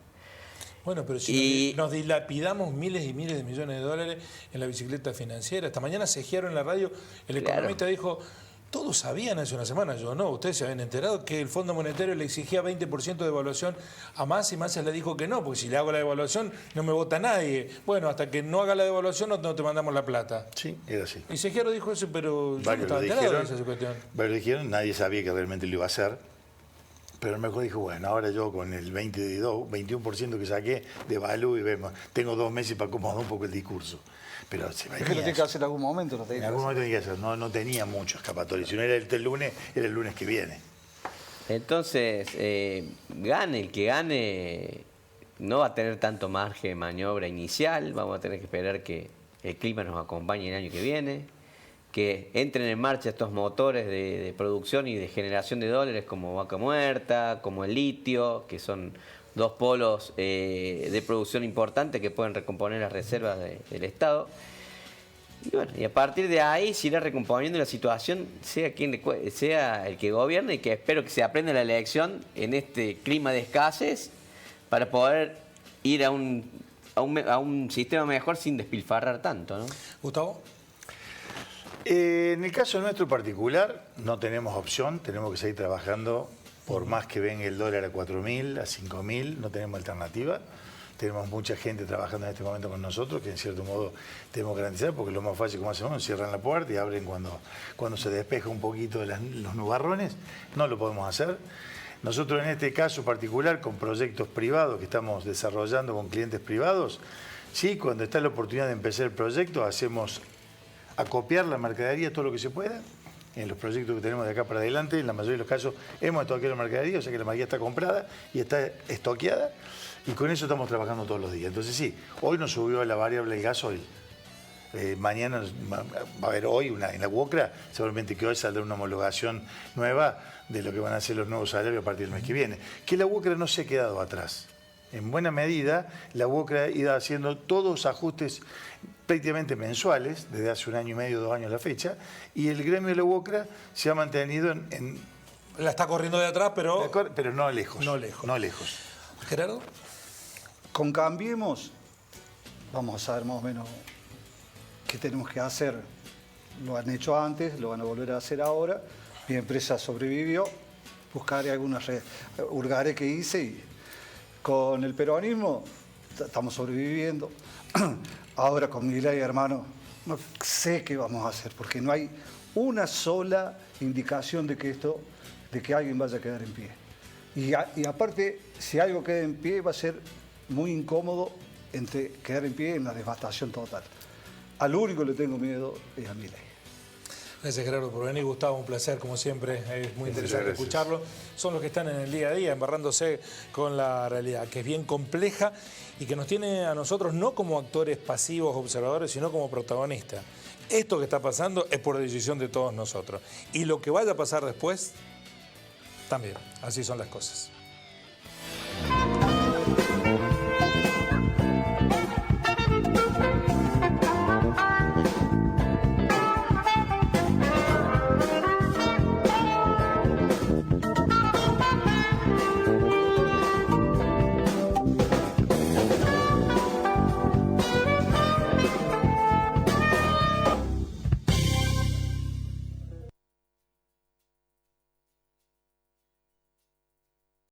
Bueno, pero si nos dilapidamos miles y miles de millones de dólares en la bicicleta financiera. Esta mañana Segiaro en la radio, el economista dijo, todos sabían hace una semana, yo no, ustedes se habían enterado que el Fondo Monetario le exigía 20% de devaluación a Massa y Massa le dijo que no, porque si le hago la devaluación no me vota nadie. Bueno, hasta que no haga la devaluación no te mandamos la plata. Sí, era así. Y Segiaro dijo eso, pero yo no estaba enterado de esa cuestión. Pero dijeron, nadie sabía que realmente lo iba a hacer. Pero mejor dijo, bueno, ahora yo con el 21% que saqué, devalúo y vemos, tengo 2 meses para acomodar un poco el discurso. Pero se es que lo tiene que hacer en algún momento. En algún momento tenía que hacer, no tenía mucho escapatorio. Si no era el lunes, era el lunes que viene. Entonces, gane el que gane, no va a tener tanto margen de maniobra inicial, vamos a tener que esperar que el clima nos acompañe el año que viene, que entren en marcha estos motores de producción y de generación de dólares como Vaca Muerta, como el litio, que son dos polos de producción importantes que pueden recomponer las reservas del Estado. Y bueno, y a partir de ahí se irá recomponiendo la situación, sea el que gobierne, y que espero que se aprenda la lección en este clima de escasez para poder ir a un sistema mejor sin despilfarrar tanto, ¿no? Gustavo. En el caso nuestro particular, no tenemos opción, tenemos que seguir trabajando, por más que venga el dólar a 4.000, a 5.000, no tenemos alternativa. Tenemos mucha gente trabajando en este momento con nosotros, que en cierto modo tenemos que garantizar, porque lo más fácil como hacemos, cierran la puerta y abren cuando se despeja un poquito de los nubarrones. No lo podemos hacer. Nosotros en este caso particular, con proyectos privados que estamos desarrollando con clientes privados, sí, cuando está la oportunidad de empezar el proyecto, hacemos acopiar la mercadería todo lo que se pueda. En los proyectos que tenemos de acá para adelante, en la mayoría de los casos hemos estoqueado la mercadería, o sea que la mercadería está comprada y está estoqueada, y con eso estamos trabajando todos los días. Entonces sí, hoy nos subió la variable del gasoil. Mañana va a haber hoy en la UOCRA, seguramente que hoy saldrá una homologación nueva de lo que van a ser los nuevos salarios a partir del mes que viene. Que la UOCRA no se ha quedado atrás. En buena medida, la UOCRA ha ido haciendo todos ajustes prácticamente mensuales, desde hace 1 año y medio, 2 años a la fecha, y el gremio de la UOCRA se ha mantenido La está corriendo de atrás, pero no lejos. No lejos. No lejos. Gerardo. Con Cambiemos vamos a saber más o menos qué tenemos que hacer. Lo han hecho antes, lo van a volver a hacer ahora. Mi empresa sobrevivió, buscaré hurgaré que hice, y con el peronismo estamos sobreviviendo. Ahora con Milei, hermano, no sé qué vamos a hacer, porque no hay una sola indicación de que alguien vaya a quedar en pie. Y aparte, si algo queda en pie, va a ser muy incómodo entre quedar en pie en la devastación total. Al único que le tengo miedo es a Milei. Gracias, Gerardo, por venir. Gustavo, un placer, como siempre. Es muy interesante escucharlo. Son los que están en el día a día, embarrándose con la realidad, que es bien compleja y que nos tiene a nosotros no como actores pasivos, observadores, sino como protagonistas. Esto que está pasando es por decisión de todos nosotros. Y lo que vaya a pasar después, también. Así son las cosas.